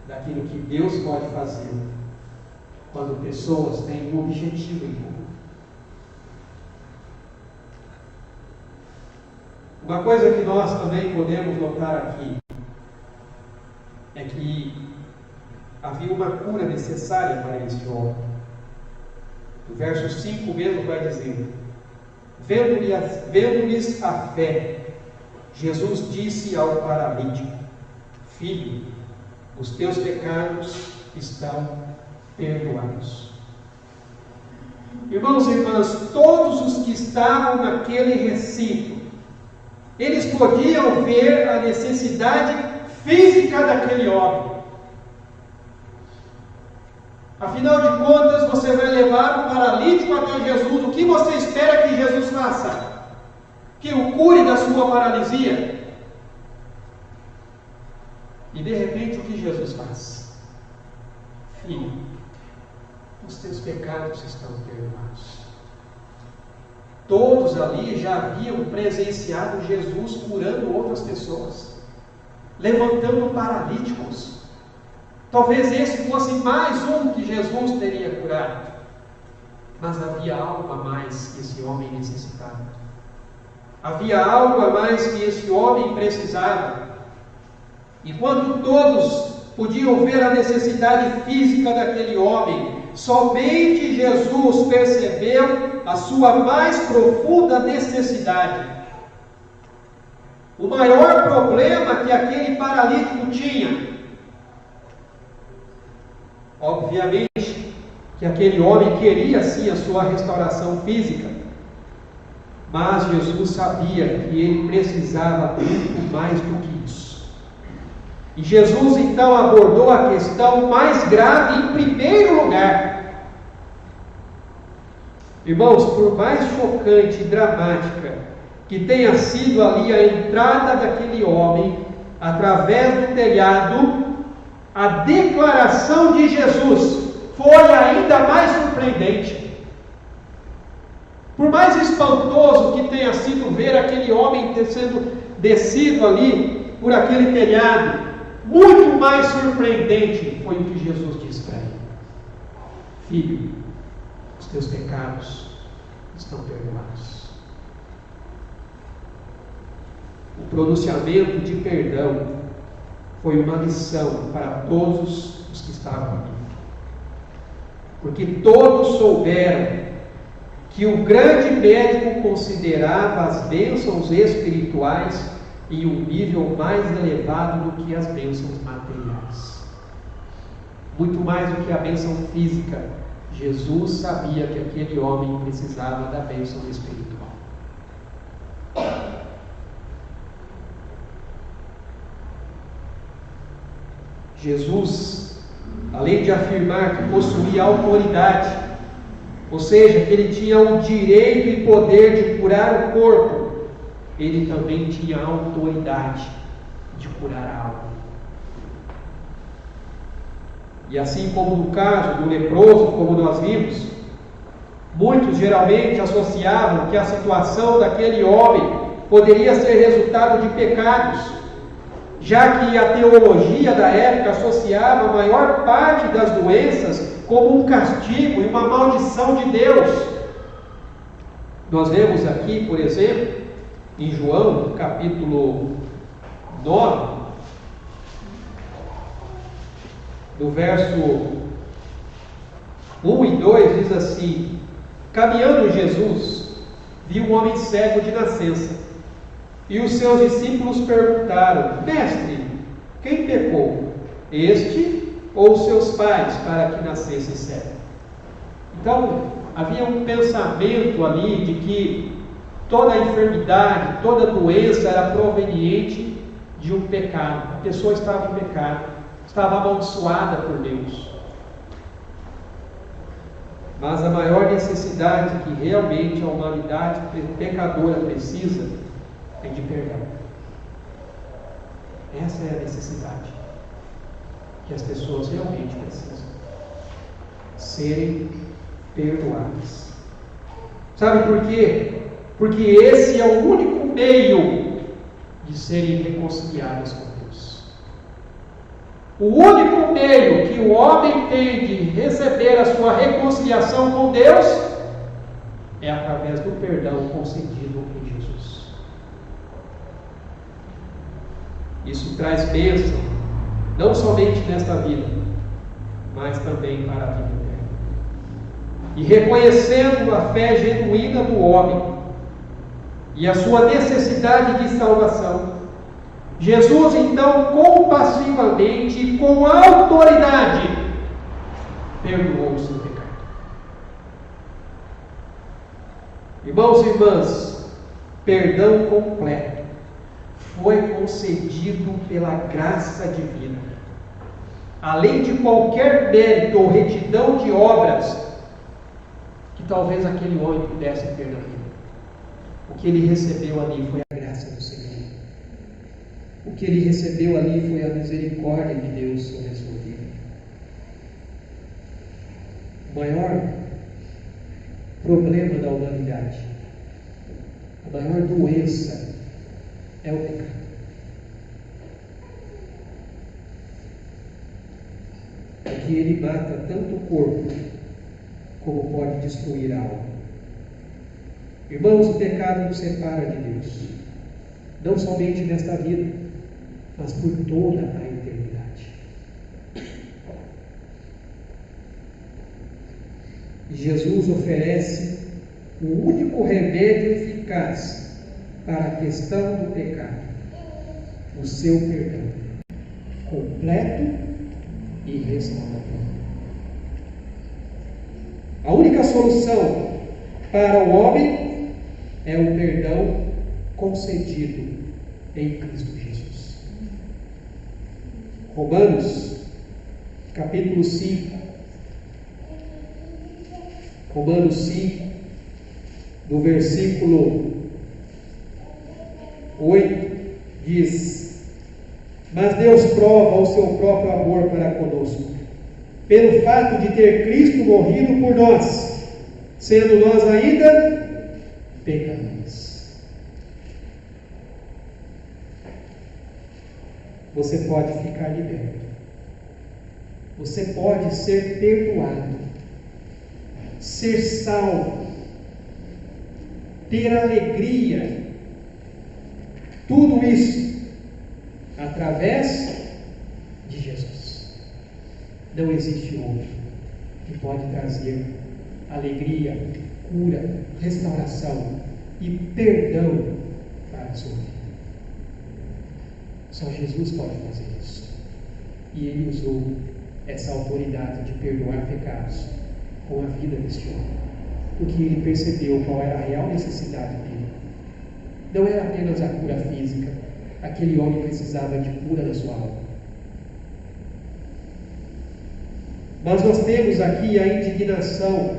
daquilo que Deus pode fazer quando pessoas têm um objetivo em comum. Uma coisa que nós também podemos notar aqui é que havia uma cura necessária para este homem. O verso 5 mesmo vai dizer: vendo-lhes a fé, Jesus disse ao paralítico: filho, os teus pecados estão perdoados. Irmãos e irmãs, todos os que estavam naquele recinto, eles podiam ver a necessidade física daquele homem. Afinal de contas, você vai levar um paralítico até Jesus. O que você espera que Jesus faça? Que o cure da sua paralisia? E de repente, o que Jesus faz? Filho, os teus pecados estão perdoados. Todos ali já haviam presenciado Jesus curando outras pessoas, levantando paralíticos. Talvez esse fosse mais um que Jesus teria curado. Mas havia algo a mais que esse homem necessitava. Havia algo a mais que esse homem precisava. E quando todos podiam ver a necessidade física daquele homem, somente Jesus percebeu a sua mais profunda necessidade. O maior problema que aquele paralítico tinha, obviamente, que aquele homem queria sim a sua restauração física, mas Jesus sabia que ele precisava muito mais do que isso. E Jesus então abordou a questão mais grave em primeiro lugar. Irmãos, por mais chocante e dramática que tenha sido ali a entrada daquele homem através do telhado, a declaração de Jesus foi ainda mais surpreendente. Por mais espantoso que tenha sido ver aquele homem sendo descido ali por aquele telhado, muito mais surpreendente foi o que Jesus disse para ele: filho, os teus pecados estão perdoados. O pronunciamento de perdão foi uma lição para todos os que estavam ali, porque todos souberam que o grande médico considerava as bênçãos espirituais em um nível mais elevado do que as bênçãos materiais. Muito mais do que a bênção física, Jesus sabia que aquele homem precisava da bênção espiritual. Jesus, além de afirmar que possuía autoridade, ou seja, que ele tinha o direito e poder de curar o corpo, ele também tinha a autoridade de curar a alma. E assim como no caso do leproso, como nós vimos, muitos geralmente associavam que a situação daquele homem poderia ser resultado de pecados, já que a teologia da época associava a maior parte das doenças como um castigo e uma maldição de Deus. Nós vemos aqui, por exemplo, em João, capítulo 9, no verso 1 e 2, diz assim: caminhando Jesus, viu um homem cego de nascença, e os seus discípulos perguntaram: mestre, quem pecou, este ou seus pais, para que nascesse cego? Então, havia um pensamento ali de que toda enfermidade, toda doença era proveniente de um pecado. A pessoa estava em pecado, estava amaldiçoada por Deus. Mas a maior necessidade que realmente a humanidade pecadora precisa é de perdão. Essa é a necessidade que as pessoas realmente precisam: serem perdoadas. Sabe por quê? Porque esse é o único meio de serem reconciliadas com Deus. O único meio que o homem tem de receber a sua reconciliação com Deus é através do perdão concedido em Jesus. Isso traz bênção, não somente nesta vida, mas também para a vida eterna. E reconhecendo a fé genuína do homem e a sua necessidade de salvação, Jesus, então, compassivamente e com autoridade, perdoou o seu pecado. Irmãos e irmãs, perdão completo foi concedido pela graça divina. Além de qualquer mérito ou retidão de obras que talvez aquele homem pudesse ter na vida, o que ele recebeu ali foi a graça do Senhor. O que ele recebeu ali foi a misericórdia de Deus sobre a sua vida. O maior problema da humanidade, a maior doença é o pecado. Porque ele mata tanto o corpo como pode destruir a alma. Irmãos, o pecado nos separa de Deus, não somente nesta vida, mas por toda a eternidade. Jesus oferece o único remédio eficaz para a questão do pecado, o seu perdão, completo e restaurador. A única solução para o homem é o perdão concedido em Cristo Jesus. Romanos, capítulo 5. Romanos 5, do versículo 8, diz: mas Deus prova o seu próprio amor para conosco, pelo fato de ter Cristo morrido por nós, sendo nós ainda pecadores. Você pode ficar liberto. Você pode ser perdoado, ser salvo, ter alegria. Tudo isso através de Jesus. Não existe outro que pode trazer alegria, cura, restauração e perdão para a sua vida. Só Jesus pode fazer isso. E Ele usou essa autoridade de perdoar pecados com a vida deste homem, porque Ele percebeu qual era a real necessidade dele. Não era apenas a cura física. Aquele homem precisava de cura da sua alma. Mas nós temos aqui a indignação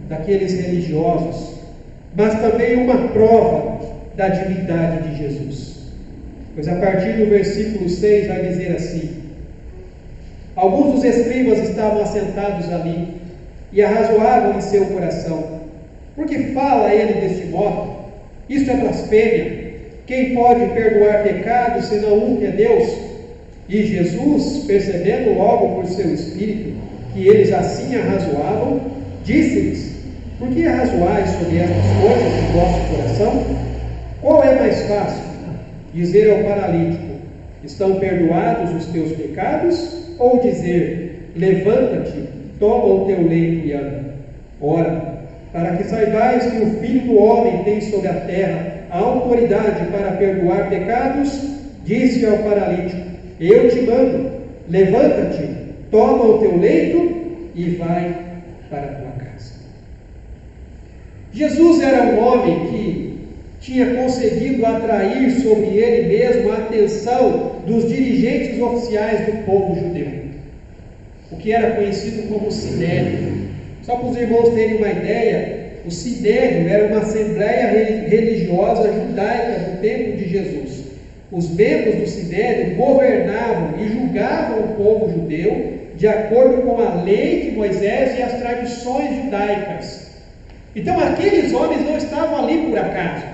daqueles religiosos, mas também uma prova da divindade de Jesus. Pois a partir do versículo 6 vai dizer assim: alguns dos escribas estavam assentados ali e arrazoavam em seu coração: por que fala ele deste modo? Isto é blasfêmia. Quem pode perdoar pecados senão um que é Deus? E Jesus, percebendo logo por seu espírito que eles assim arrazoavam, disse-lhes: por que arrazoais sobre estas coisas em vosso coração? Qual é mais fácil? Dizer ao paralítico: estão perdoados os teus pecados? Ou dizer: levanta-te, toma o teu leito e anda? Ora, para que saibais que o Filho do Homem tem sobre a terra a autoridade para perdoar pecados, disse ao paralítico: eu te mando, levanta-te, toma o teu leito e vai para a tua casa. Jesus era um homem que tinha conseguido atrair sobre ele mesmo a atenção dos dirigentes oficiais do povo judeu, o que era conhecido como Sinédrio. Só para os irmãos terem uma ideia, o Sinédrio era uma assembleia religiosa judaica do tempo de Jesus. Os membros do Sinédrio governavam e julgavam o povo judeu de acordo com a lei de Moisés e as tradições judaicas. Então aqueles homens não estavam ali por acaso.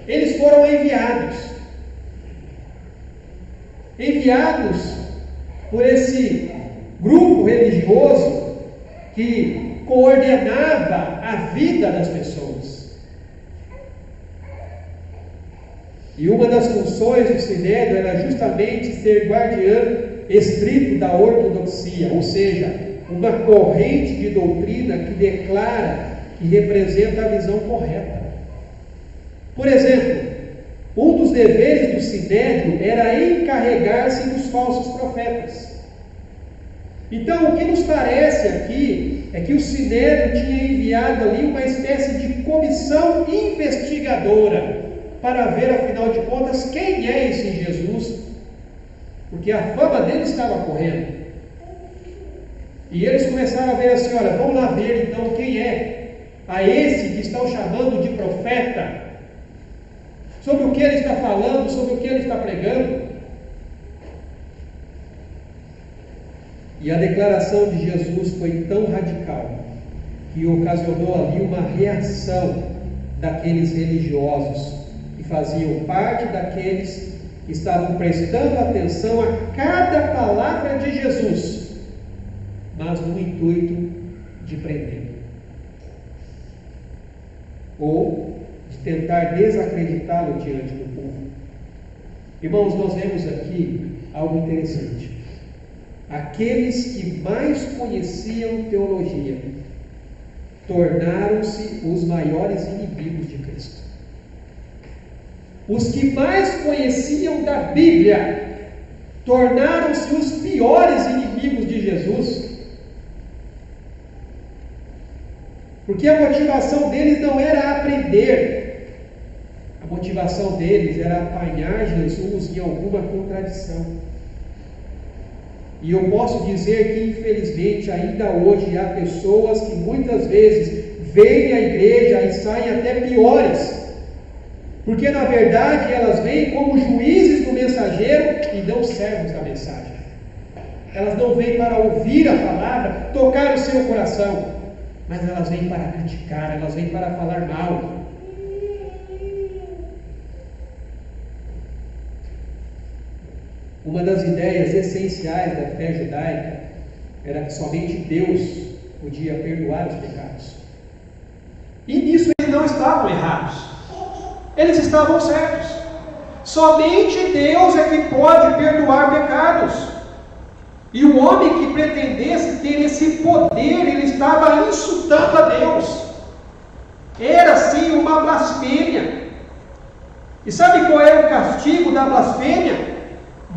Eles foram enviados por esse grupo religioso que coordenava a vida das pessoas. E uma das funções do Sinédrio era justamente ser guardião estrito da ortodoxia, ou seja, uma corrente de doutrina que declara, que representa a visão correta. Por exemplo, Um dos deveres do Sinédrio era encarregar-se dos falsos profetas. Então, o que nos parece aqui é que o Sinédrio tinha enviado ali uma espécie de comissão investigadora para ver, afinal de contas, quem é esse Jesus, porque a fama dele estava correndo. E eles começaram a ver assim: olha, vamos lá ver então quem é a esse que estão chamando de profeta, sobre o que ele está falando, sobre o que ele está pregando. E a declaração de Jesus foi tão radical que ocasionou ali uma reação daqueles religiosos que faziam parte daqueles que estavam prestando atenção a cada palavra de Jesus, mas no intuito de prender ou de tentar desacreditá-lo diante do povo. Irmãos, nós vemos aqui algo interessante. Aqueles que mais conheciam teologia tornaram-se os maiores inimigos de Cristo. Os que mais conheciam da Bíblia tornaram-se os piores inimigos de Jesus. Porque a motivação deles não era aprender, a motivação deles era apanhar Jesus em alguma contradição. E eu posso dizer que, infelizmente, ainda hoje há pessoas que muitas vezes vêm à igreja e saem até piores, porque na verdade elas vêm como juízes do mensageiro e não servos da mensagem. Elas não vêm para ouvir a palavra, tocar o seu coração, mas elas vêm para criticar, elas vêm para falar mal. Uma das ideias essenciais da fé judaica era que somente Deus podia perdoar os pecados. E nisso eles não estavam errados. Eles estavam certos. Somente Deus é que pode perdoar pecados. E o homem que pretendesse ter esse poder, ele estava insultando a Deus. Era sim uma blasfêmia. E sabe qual é o castigo da blasfêmia?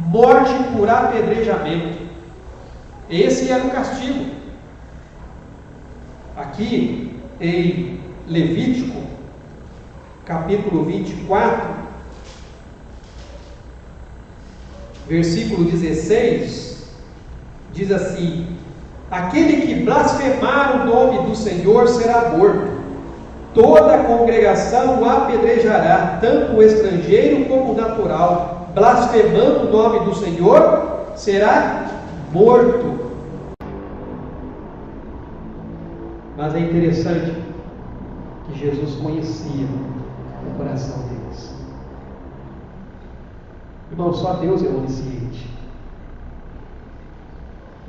Morte por apedrejamento. Esse era o castigo. Aqui em Levítico, capítulo 24, versículo 16, diz assim: aquele que blasfemar o nome do Senhor será morto. Toda a congregação o apedrejará, tanto o estrangeiro como o natural. Blasfemando o nome do Senhor, será morto. Mas é interessante que Jesus conhecia o coração deles. Irmão, só Deus é onisciente.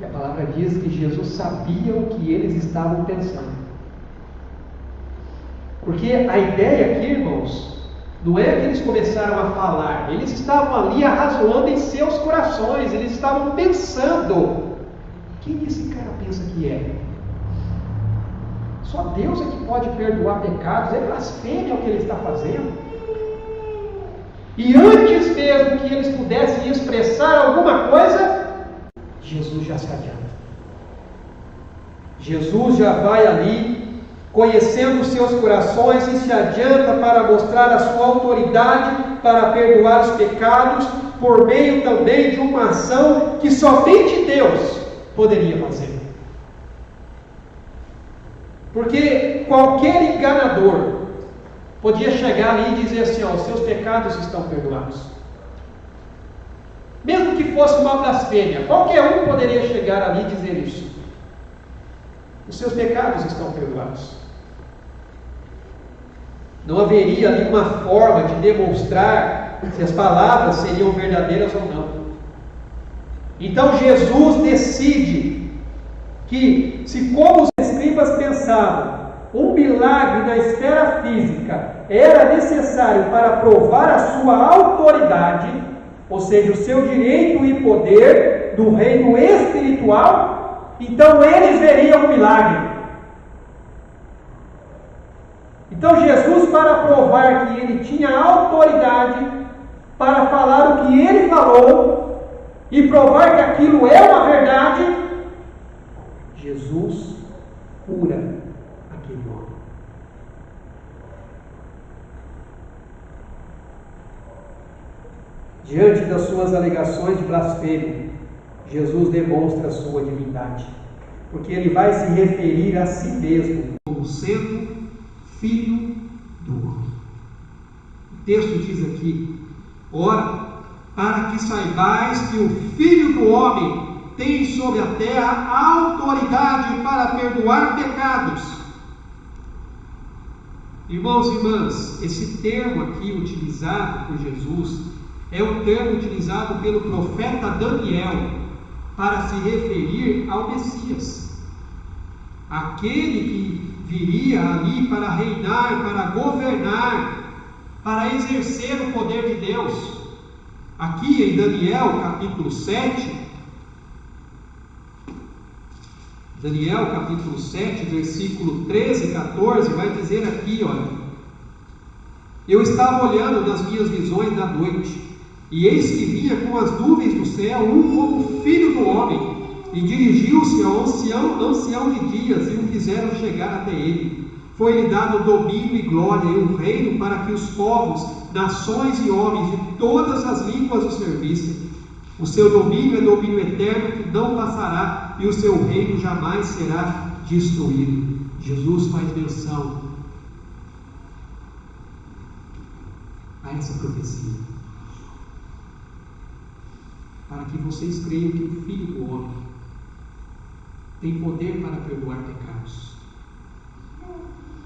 E a palavra diz que Jesus sabia o que eles estavam pensando. Porque a ideia aqui, irmãos, não é que eles começaram a falar, eles estavam ali arrazoando em seus corações, eles estavam pensando: quem esse cara pensa que é? Só Deus é que pode perdoar pecados, é blasfêmia o que ele está fazendo. E antes mesmo que eles pudessem expressar alguma coisa, Jesus já se adianta. Jesus já vai ali, conhecendo os seus corações, e se adianta para mostrar a sua autoridade para perdoar os pecados, por meio também de uma ação que somente Deus poderia fazer. Porque qualquer enganador podia chegar ali e dizer assim: ó, os seus pecados estão perdoados. Mesmo que fosse uma blasfêmia, qualquer um poderia chegar ali e dizer isso. Os seus pecados estão perdoados. Não haveria ali uma forma de demonstrar se as palavras seriam verdadeiras ou não. Então Jesus decide que, se como os escribas pensavam, um milagre na esfera física era necessário para provar a sua autoridade, ou seja, o seu direito e poder do reino espiritual, então eles veriam o milagre. Então Jesus, para provar que ele tinha autoridade para falar o que ele falou e provar que aquilo é uma verdade, Jesus cura aquele homem. Diante das suas alegações de blasfêmia, Jesus demonstra a sua divindade, porque ele vai se referir a si mesmo como sendo filho do homem. O texto diz aqui: ora, para que saibais que o Filho do Homem tem sobre a terra autoridade para perdoar pecados. Irmãos e irmãs, esse termo aqui utilizado por Jesus é o termo utilizado pelo profeta Daniel para se referir ao Messias, aquele que viria ali para reinar, para governar, para exercer o poder de Deus. Aqui em Daniel capítulo 7, versículo 13 e 14, vai dizer aqui, olha: eu estava olhando nas minhas visões da noite, e eis que vinha com as nuvens do céu um como filho do homem, e dirigiu-se ao ancião de dias, e o fizeram chegar até ele. Foi-lhe dado domínio e glória e um reino, para que os povos, nações e homens de todas as línguas o servissem. O seu domínio é domínio eterno que não passará, e o seu reino jamais será destruído. Jesus faz menção a essa profecia, para que vocês creiam que o Filho do Homem tem poder para perdoar pecados.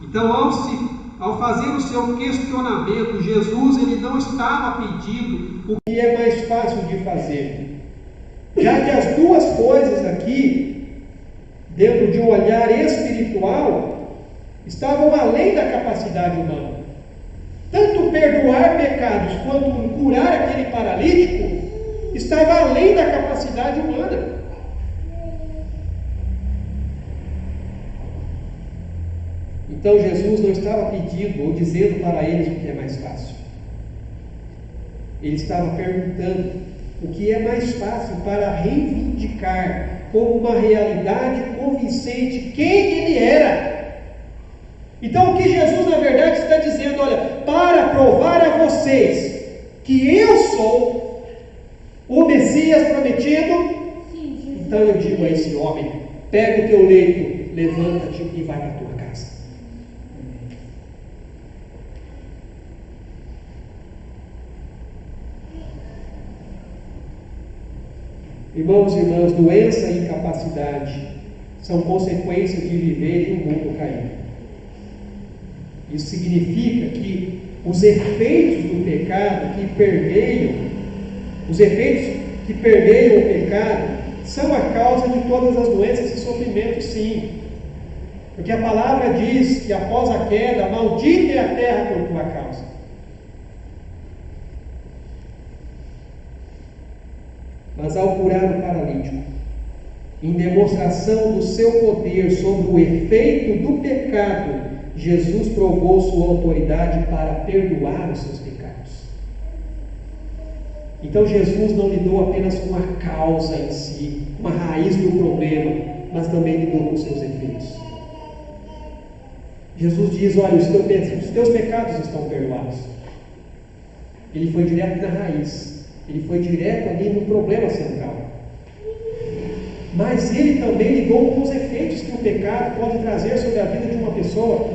Então, ao fazer o seu questionamento, Jesus ele não estava pedindo o que é mais fácil de fazer, já que as duas coisas aqui, dentro de um olhar espiritual, estavam além da capacidade humana. Tanto perdoar pecados quanto curar aquele paralítico estava além da capacidade humana. Então Jesus não estava pedindo ou dizendo para eles o que é mais fácil. Ele estava perguntando o que é mais fácil para reivindicar como uma realidade convincente quem ele era. Então o que Jesus na verdade está dizendo: olha, para provar a vocês que eu sou o Messias prometido, então eu digo a esse homem: pega o teu leito, levanta-te e vai para a tua casa. Irmãos e irmãs, doença e incapacidade são consequências de viver em um mundo caído. Isso significa que os efeitos do pecado que permeiam o pecado são a causa de todas as doenças e sofrimentos, sim. Porque a palavra diz que após a queda, maldita é a terra por tua causa. Mas ao curar o paralítico, em demonstração do seu poder sobre o efeito do pecado, Jesus provou sua autoridade para perdoar os seus pecados. Então Jesus não lidou apenas com a causa em si, uma raiz do problema, mas também lidou com os seus efeitos. Jesus diz: olha, os teus pecados estão perdoados. Ele foi direto na raiz. Ele foi direto ali no problema central. Mas ele também lidou com os efeitos que o pecado pode trazer sobre a vida de uma pessoa.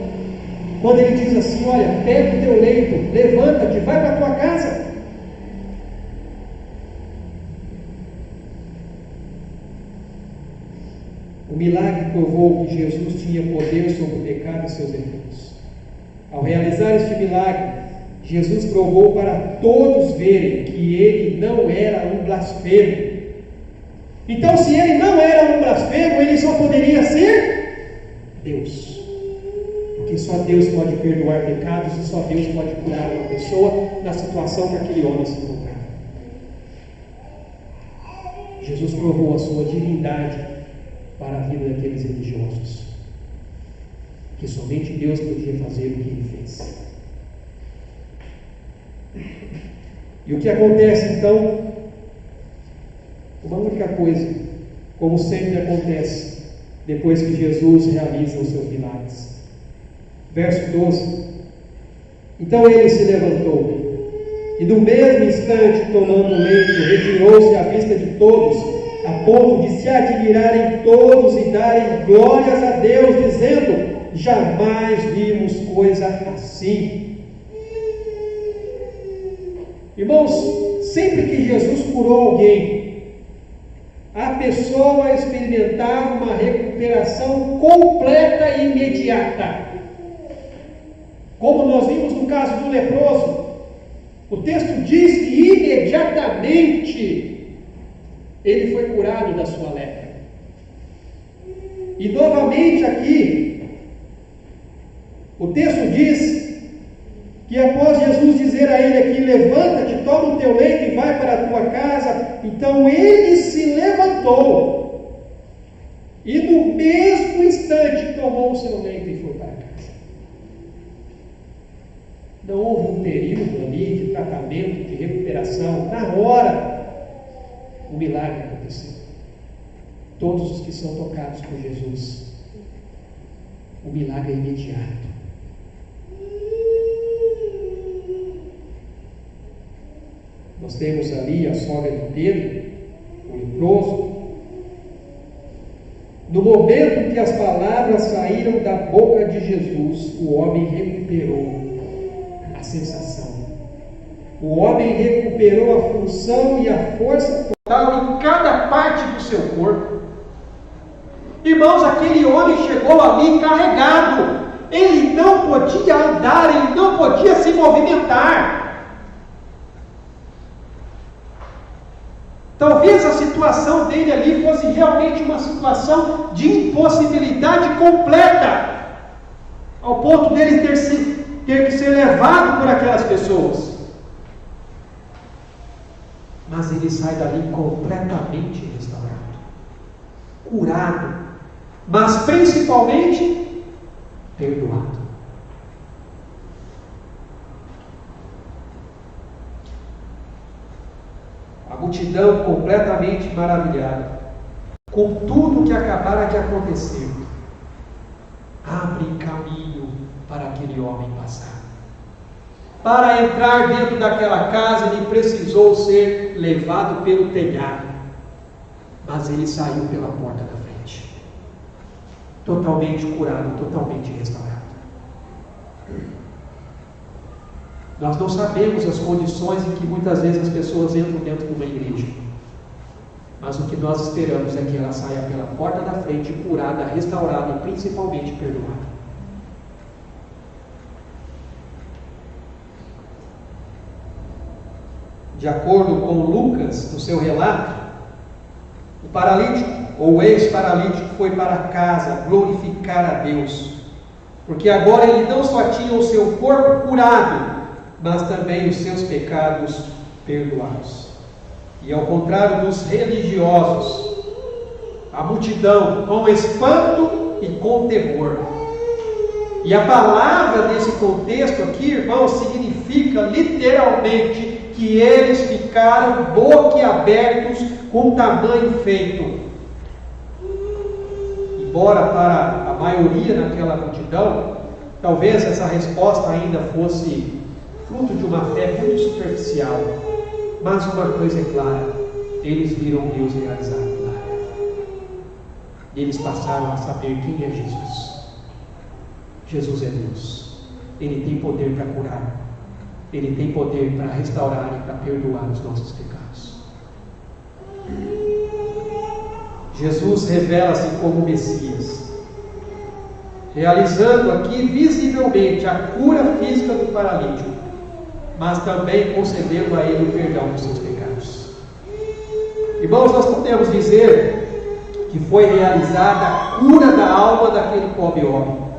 Quando ele diz assim: olha, pega o teu leito, levanta-te, vai para a tua casa. O milagre provou que Jesus tinha poder sobre o pecado e seus efeitos. Ao realizar este milagre, Jesus provou para todos verem que ele não era um blasfemo. Então, se ele não era um blasfemo, ele só poderia ser Deus. Porque só Deus pode perdoar pecados e só Deus pode curar uma pessoa na situação que aquele homem se encontrava. Jesus provou a sua divindade para a vida daqueles religiosos. que somente Deus podia fazer o que ele fez. E o que acontece então? Uma única coisa, como sempre acontece depois que Jesus realiza os seus milagres. Verso 12. Então ele se levantou e no mesmo instante, tomando o leito, retirou-se à vista de todos, a ponto de se admirarem todos e darem glórias a Deus, dizendo: jamais vimos coisa assim. Irmãos, sempre que Jesus curou alguém, a pessoa experimentava uma recuperação completa e imediata. Como nós vimos no caso do leproso, o texto diz que imediatamente ele foi curado da sua lepra. E novamente aqui, o texto diz que após Jesus dizer a ele aqui: levanta-te, toma o teu leito e vai para a tua casa, então ele se levantou e no mesmo instante tomou o seu leito e foi para casa. Não houve um período ali de tratamento, de recuperação. Na hora, o milagre aconteceu. Todos os que são tocados por Jesus, o milagre é imediato. Nós temos ali a sogra de Pedro, o leproso. No momento que as palavras saíram da boca de Jesus, o homem recuperou a sensação. O homem recuperou a função e a força total em cada parte do seu corpo. Irmãos, aquele homem chegou ali carregado. Ele não podia andar, ele não podia se movimentar. Talvez a situação dele ali fosse realmente uma situação de impossibilidade completa, ao ponto dele ter que ser levado por aquelas pessoas. Mas ele sai dali completamente restaurado, curado, mas principalmente perdoado. A multidão completamente maravilhada com tudo que acabara de acontecer, abre caminho para aquele homem passar. Para entrar dentro daquela casa, ele precisou ser levado pelo telhado, mas ele saiu pela porta da frente, totalmente curado, totalmente restaurado. Nós não sabemos as condições em que muitas vezes as pessoas entram dentro de uma igreja, mas o que nós esperamos é que ela saia pela porta da frente, curada, restaurada e principalmente perdoada. De acordo com Lucas, no seu relato, o paralítico, ou o ex-paralítico, foi para casa glorificar a Deus, porque agora ele não só tinha o seu corpo curado, mas também os seus pecados perdoados. E ao contrário dos religiosos, a multidão com espanto e com terror. E a palavra nesse contexto aqui, irmãos, significa literalmente que eles ficaram boquiabertos com tamanho feito. Embora para a maioria naquela multidão, talvez essa resposta ainda fosse fruto de uma fé muito superficial, mas uma coisa é clara: eles viram Deus realizar milagres. Eles passaram a saber quem é Jesus. Jesus é Deus. Ele tem poder para curar. Ele tem poder para restaurar e para perdoar os nossos pecados. Jesus revela-se como Messias, realizando aqui visivelmente a cura física do paralítico, mas também concedendo a ele o perdão dos seus pecados. Irmãos, nós podemos dizer que foi realizada a cura da alma daquele pobre homem,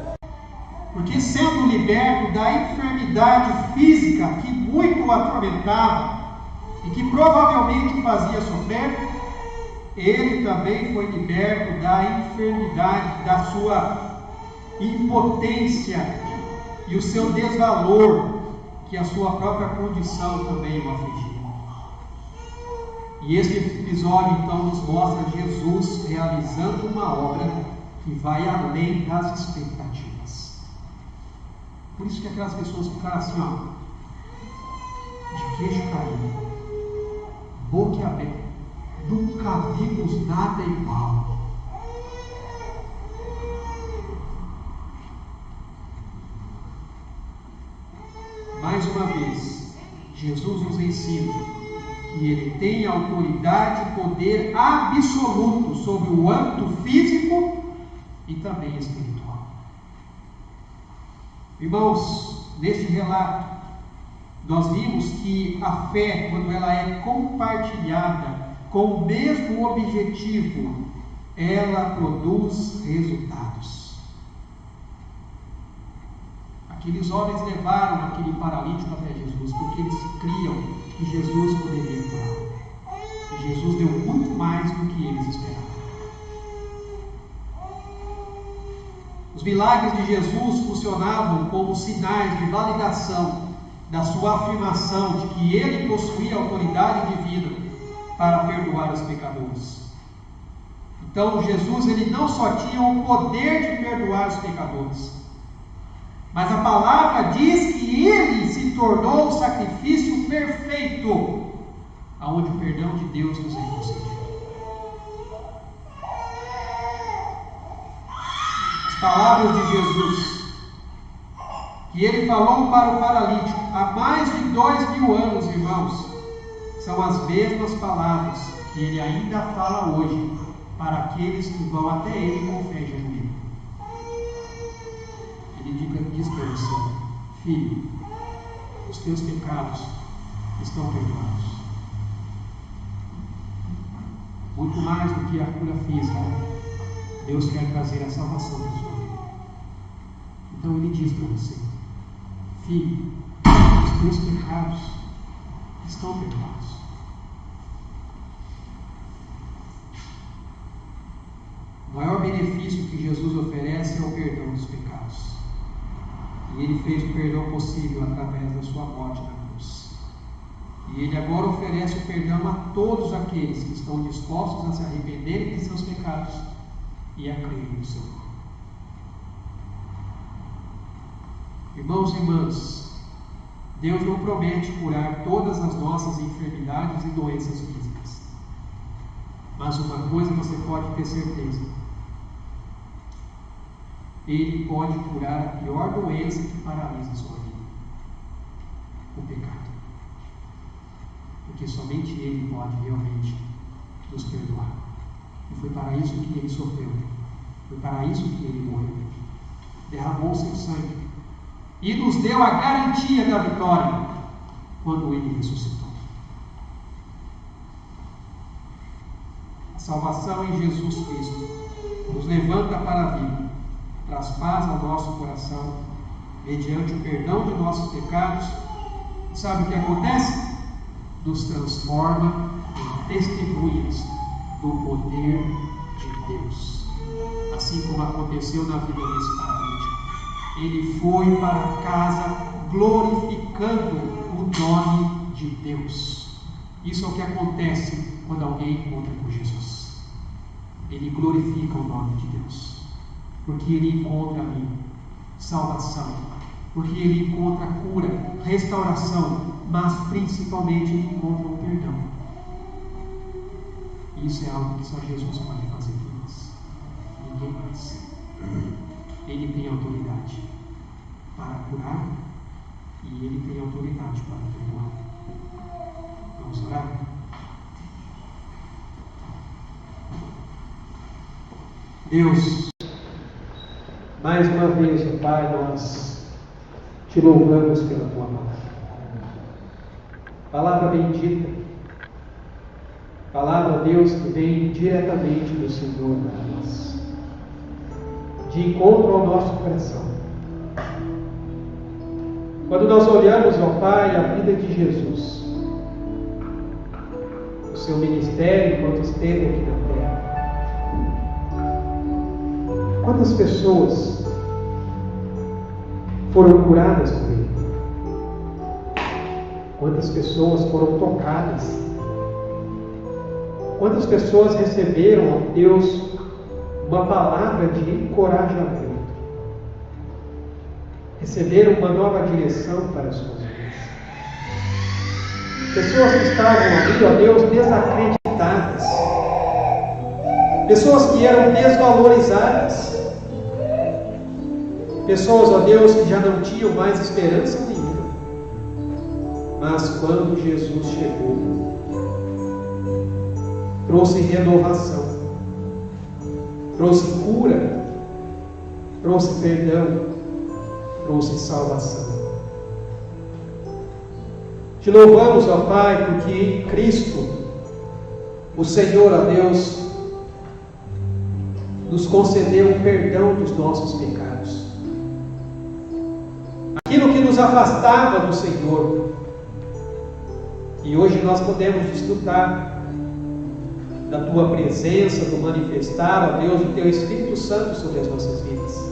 porque sendo liberto da enfermidade física que muito o atormentava e que provavelmente o fazia sofrer, ele também foi liberto da enfermidade, da sua impotência e o seu desvalor, que a sua própria condição também o afligia. E este episódio então nos mostra Jesus realizando uma obra que vai além das expectativas. Por isso que aquelas pessoas ficaram assim, de queixo caído, boca aberta, nunca vimos nada igual. Mais uma vez, Jesus nos ensina que Ele tem autoridade e poder absoluto sobre o âmbito físico e também espiritual. Irmãos, neste relato, nós vimos que a fé, quando ela é compartilhada com o mesmo objetivo, ela produz resultados. Aqueles homens levaram aquele paralítico até Jesus, porque eles criam que Jesus poderia curar. E Jesus deu muito mais do que eles esperavam. Os milagres de Jesus funcionavam como sinais de validação da sua afirmação de que ele possuía autoridade divina para perdoar os pecadores. Então Jesus, ele não só tinha o poder de perdoar os pecadores, mas a palavra diz que ele se tornou o sacrifício perfeito, aonde o perdão de Deus nos é concedido. As palavras de Jesus, que ele falou para o paralítico há mais de 2000 anos, irmãos, são as mesmas palavras que ele ainda fala hoje para aqueles que vão até ele com fé e genuína. Ele diz para você: filho, os teus pecados estão perdoados. Muito mais do que a cura física, Deus quer trazer a salvação da sua vida. Então ele diz para você: filho, os teus pecados estão perdoados. O maior benefício que Jesus oferece é o perdão dos pecados. E ele fez o perdão possível através da sua morte na cruz. E ele agora oferece o perdão a todos aqueles que estão dispostos a se arrependerem de seus pecados e a crerem no seu nome. Irmãos e irmãs, Deus não promete curar todas as nossas enfermidades e doenças físicas. Mas uma coisa você pode ter certeza: Ele pode curar a pior doença que paralisa a sua vida: o pecado. Porque somente Ele pode realmente nos perdoar. E foi para isso que Ele sofreu. Foi para isso que Ele morreu. Derramou seu sangue e nos deu a garantia da vitória quando Ele ressuscitou. A salvação em Jesus Cristo nos levanta para a vida, traz paz ao nosso coração, mediante o perdão de nossos pecados. E sabe o que acontece? Nos transforma em testemunhas do poder de Deus. Assim como aconteceu na vida desse paralítico. Ele foi para casa glorificando o nome de Deus. Isso é o que acontece quando alguém encontra com Jesus. Ele glorifica o nome de Deus. Porque ele encontra ali salvação, porque ele encontra cura, restauração, mas principalmente ele encontra o perdão. E isso é algo que só Jesus pode fazer por nós, ninguém mais. Ele tem autoridade para curar e ele tem autoridade para perdoar. Vamos orar? Deus, mais uma vez, ó Pai, nós te louvamos pela tua palavra. Palavra bendita, palavra, Deus, que vem diretamente do Senhor para nós, de encontro ao nosso coração. Quando nós olhamos, ó Pai, a vida de Jesus, o seu ministério enquanto esteve aqui na terra, quantas pessoas foram curadas por Ele? Quantas pessoas foram tocadas? Quantas pessoas receberam, ó Deus, uma palavra de encorajamento? Receberam uma nova direção para as suas vidas. Pessoas que estavam ali, ó Deus, desacreditadas. Pessoas que eram desvalorizadas. Pessoas, ó Deus, que já não tinham mais esperança nenhuma. Mas quando Jesus chegou, trouxe renovação, trouxe cura, trouxe perdão, trouxe salvação. Te louvamos, ó Pai, porque em Cristo, o Senhor, ó Deus, nos concedeu o perdão dos nossos pecados. Aquilo que nos afastava do Senhor. E hoje nós podemos desfrutar da Tua presença, do manifestar, ó Deus, do Teu Espírito Santo sobre as nossas vidas.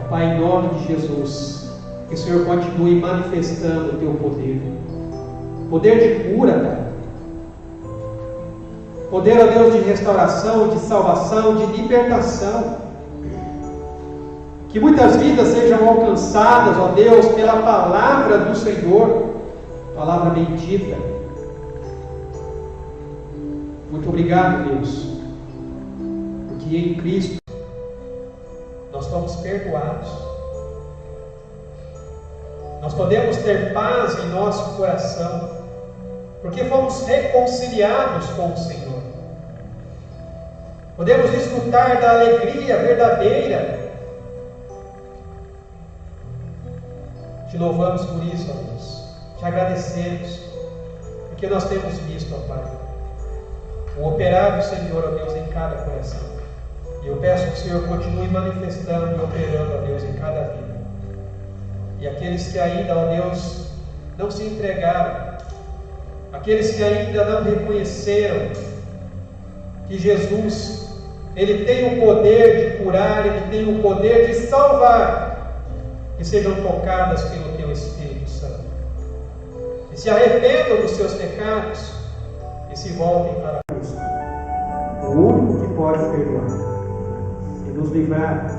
Ó Pai, em nome de Jesus, que o Senhor continue manifestando o Teu poder. Poder de cura, Pai. Poder, ó Deus, de restauração, de salvação, de libertação. Que muitas vidas sejam alcançadas, ó Deus, pela palavra do Senhor, palavra bendita. Muito obrigado, Deus, porque em Cristo nós somos perdoados. Nós podemos ter paz em nosso coração, porque fomos reconciliados com o Senhor. Podemos desfrutar da alegria verdadeira. Te louvamos por isso, ó Deus. Te agradecemos, porque nós temos visto, ó Pai, o operar do Senhor, ó Deus, em cada coração. E eu peço que o Senhor continue manifestando e operando, ó Deus, em cada vida. E aqueles que ainda, ó Deus, não se entregaram, aqueles que ainda não reconheceram que Jesus, Ele tem o poder de curar, Ele tem o poder de salvar, que sejam tocadas pelo Teu Espírito Santo. Que se arrependam dos seus pecados e se voltem para Cristo, o único que pode perdoar e nos livrar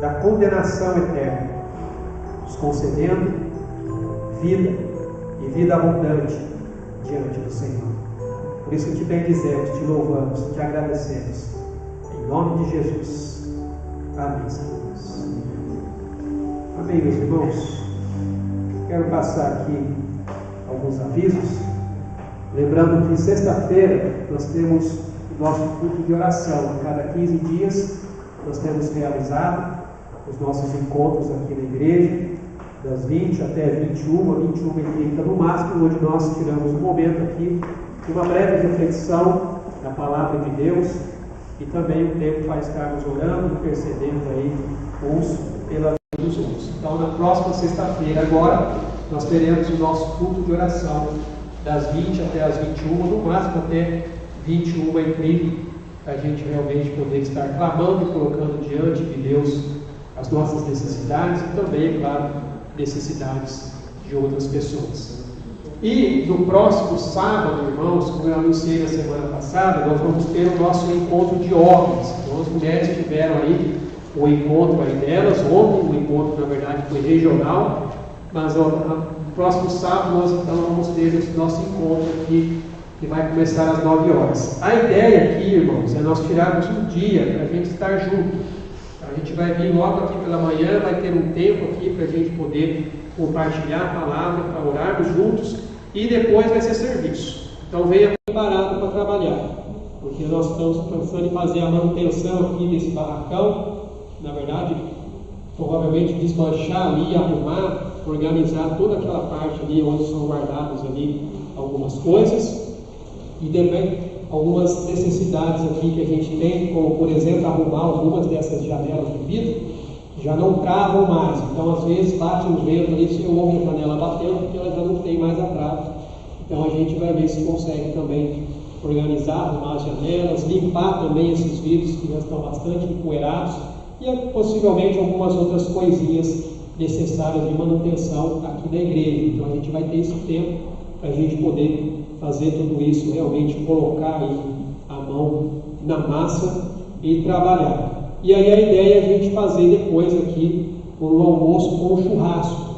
da condenação eterna, nos concedendo vida e vida abundante diante do Senhor. Por isso te bendizemos, te louvamos, te agradecemos. Em nome de Jesus. Amém, Senhor. Amém, meus irmãos. Quero passar aqui alguns avisos. Lembrando que sexta-feira nós temos o nosso culto de oração. A cada 15 dias nós temos realizado os nossos encontros aqui na igreja, das 20 até 21, 21h30 no máximo, onde nós tiramos um momento aqui de uma breve reflexão da palavra de Deus e também o tempo para estarmos orando, intercedendo aí uns pela vida dos outros. Então, na próxima sexta-feira, agora, nós teremos o nosso culto de oração das 20 até as 21, no máximo até 21h30, para a gente realmente poder estar clamando e colocando diante de Deus as nossas necessidades e também, é claro, necessidades de outras pessoas. E no próximo sábado, irmãos, como eu anunciei na semana passada, nós vamos ter o nosso encontro de homens. Então, as mulheres tiveram aí o encontro aí delas. Ontem o encontro, na verdade, foi regional, mas no próximo sábado nós então vamos ter esse nosso encontro aqui, que vai começar às 9 horas. A ideia aqui, irmãos, é nós tirarmos um dia para a gente estar junto. A gente vai vir logo aqui pela manhã, vai ter um tempo aqui para a gente poder compartilhar a palavra, para orarmos juntos, e depois vai ser serviço. Então venha preparado para trabalhar, porque nós estamos pensando em fazer a manutenção aqui desse barracão, na verdade, provavelmente desmanchar ali, arrumar, organizar toda aquela parte ali onde são guardadas ali algumas coisas, e também algumas necessidades aqui que a gente tem, como por exemplo arrumar algumas dessas janelas de vidro que já não travam mais. Então às vezes bate um vento ali, você ouve a janela batendo porque ela já não tem mais a trava. Então a gente vai ver se consegue também organizar, arrumar as janelas, limpar também esses vidros que já estão bastante empoeirados, e possivelmente algumas outras coisinhas necessárias de manutenção aqui da igreja. Então a gente vai ter esse tempo para a gente poder fazer tudo isso, realmente colocar aí a mão na massa e trabalhar. E aí a ideia é a gente fazer depois aqui um almoço com um churrasco.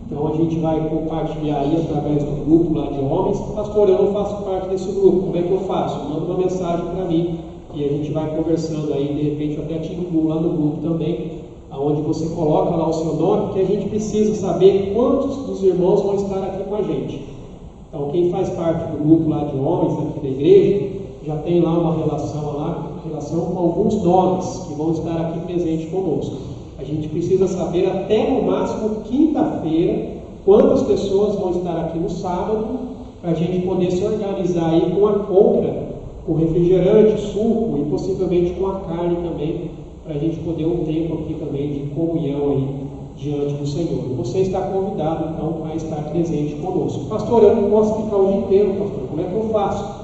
Então a gente vai compartilhar aí através do grupo lá de homens. Pastor, eu não faço parte desse grupo, como é que eu faço? Manda uma mensagem para mim e a gente vai conversando aí, de repente eu até te incluo lá no grupo também, onde você coloca lá o seu nome, que a gente precisa saber quantos dos irmãos vão estar aqui com a gente. Então quem faz parte do grupo lá de homens aqui da igreja, já tem lá uma relação com alguns nomes que vão estar aqui presentes conosco. A gente precisa saber até no máximo quinta-feira quantas pessoas vão estar aqui no sábado, para a gente poder se organizar aí com a compra, com refrigerante, suco e possivelmente com a carne também, para a gente poder um tempo aqui também de comunhão aí diante do Senhor. Você está convidado então a estar presente conosco. Pastor, eu não posso ficar o dia inteiro, pastor, como é que eu faço?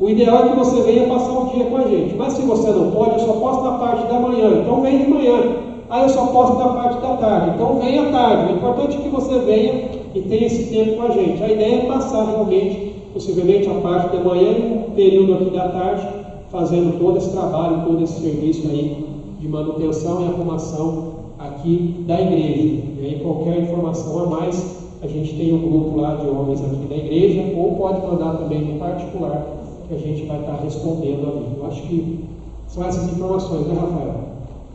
O ideal é que você venha passar o dia com a gente, mas se você não pode, eu só posso na parte da manhã, então vem de manhã. Eu só posso na parte da tarde, então venha à tarde. O importante é que você venha e tenha esse tempo com a gente. A ideia é passar realmente, possivelmente a parte da manhã e um período aqui da tarde, fazendo todo esse trabalho, todo esse serviço aí de manutenção e arrumação aqui da igreja. E aí qualquer informação a mais, a gente tem um grupo lá de homens aqui da igreja, ou pode mandar também no particular, que a gente vai estar respondendo ali. Eu acho que são essas informações, né, Rafael?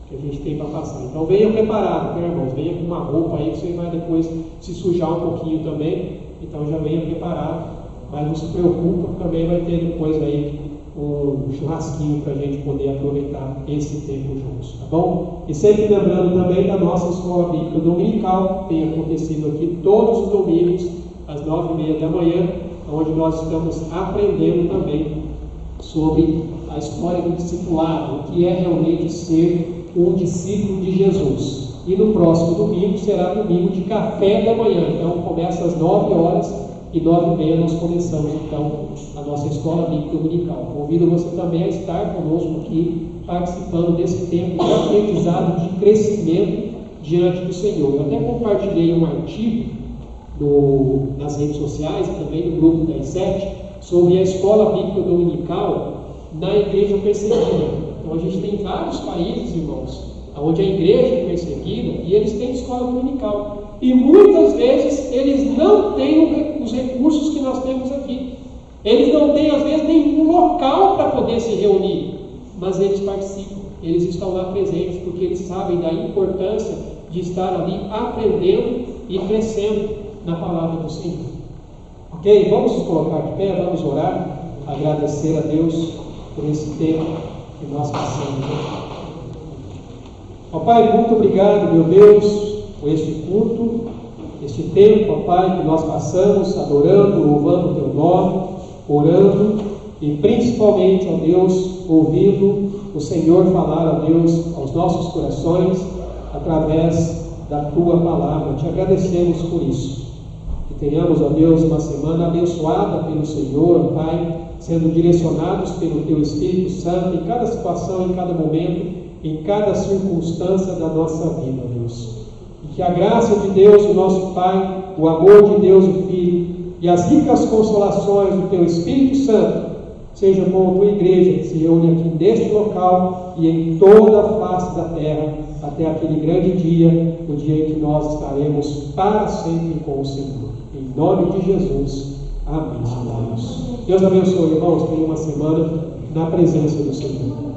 Que a gente tem para passar. Então venha preparado, né, irmãos? Venha com uma roupa aí que você vai depois se sujar um pouquinho também. Então já venha preparado. Mas não se preocupa, também vai ter depois aí um churrasquinho para a gente poder aproveitar esse tempo juntos, tá bom? E sempre lembrando também da nossa escola bíblica dominical, tem acontecido aqui todos os domingos, às 9h30 da manhã, onde nós estamos aprendendo também sobre a história do discipulado, o que é realmente ser um discípulo de Jesus. E no próximo domingo será domingo de café da manhã, então começa às 9h e 9h30 nós começamos então a nossa escola bíblica dominical. Convido você também a estar conosco aqui, participando desse tempo de aprendizado, de crescimento diante do Senhor. Eu até compartilhei um artigo nas redes sociais e também no grupo das 7 sobre a escola bíblica dominical na igreja perseguida. Então a gente tem vários países, irmãos, onde a igreja é perseguida e eles têm escola dominical. E muitas vezes eles não têm os recursos que nós temos aqui. Eles não têm, às vezes, nenhum local para poder se reunir. Mas eles participam, eles estão lá presentes, porque eles sabem da importância de estar ali aprendendo e crescendo na palavra do Senhor. Ok? Vamos nos colocar de pé, vamos orar, agradecer a Deus por esse tempo que nós passamos. Ó Pai, muito obrigado, meu Deus, por este culto, este tempo, ó Pai, que nós passamos adorando, louvando o Teu nome, orando e principalmente, ó Deus, ouvindo o Senhor falar, ó Deus, aos nossos corações através da Tua palavra. Te agradecemos por isso. Que tenhamos, ó Deus, uma semana abençoada pelo Senhor, ó Pai, sendo direcionados pelo Teu Espírito Santo em cada situação, em cada momento, em cada circunstância da nossa vida, Deus. E que a graça de Deus, o nosso Pai, o amor de Deus, o Filho, e as ricas consolações do Teu Espírito Santo sejam com a Tua igreja que se reúne aqui neste local e em toda a face da terra, até aquele grande dia, o dia em que nós estaremos para sempre com o Senhor. Em nome de Jesus. Amém. Deus abençoe, irmãos. Tenha uma semana na presença do Senhor.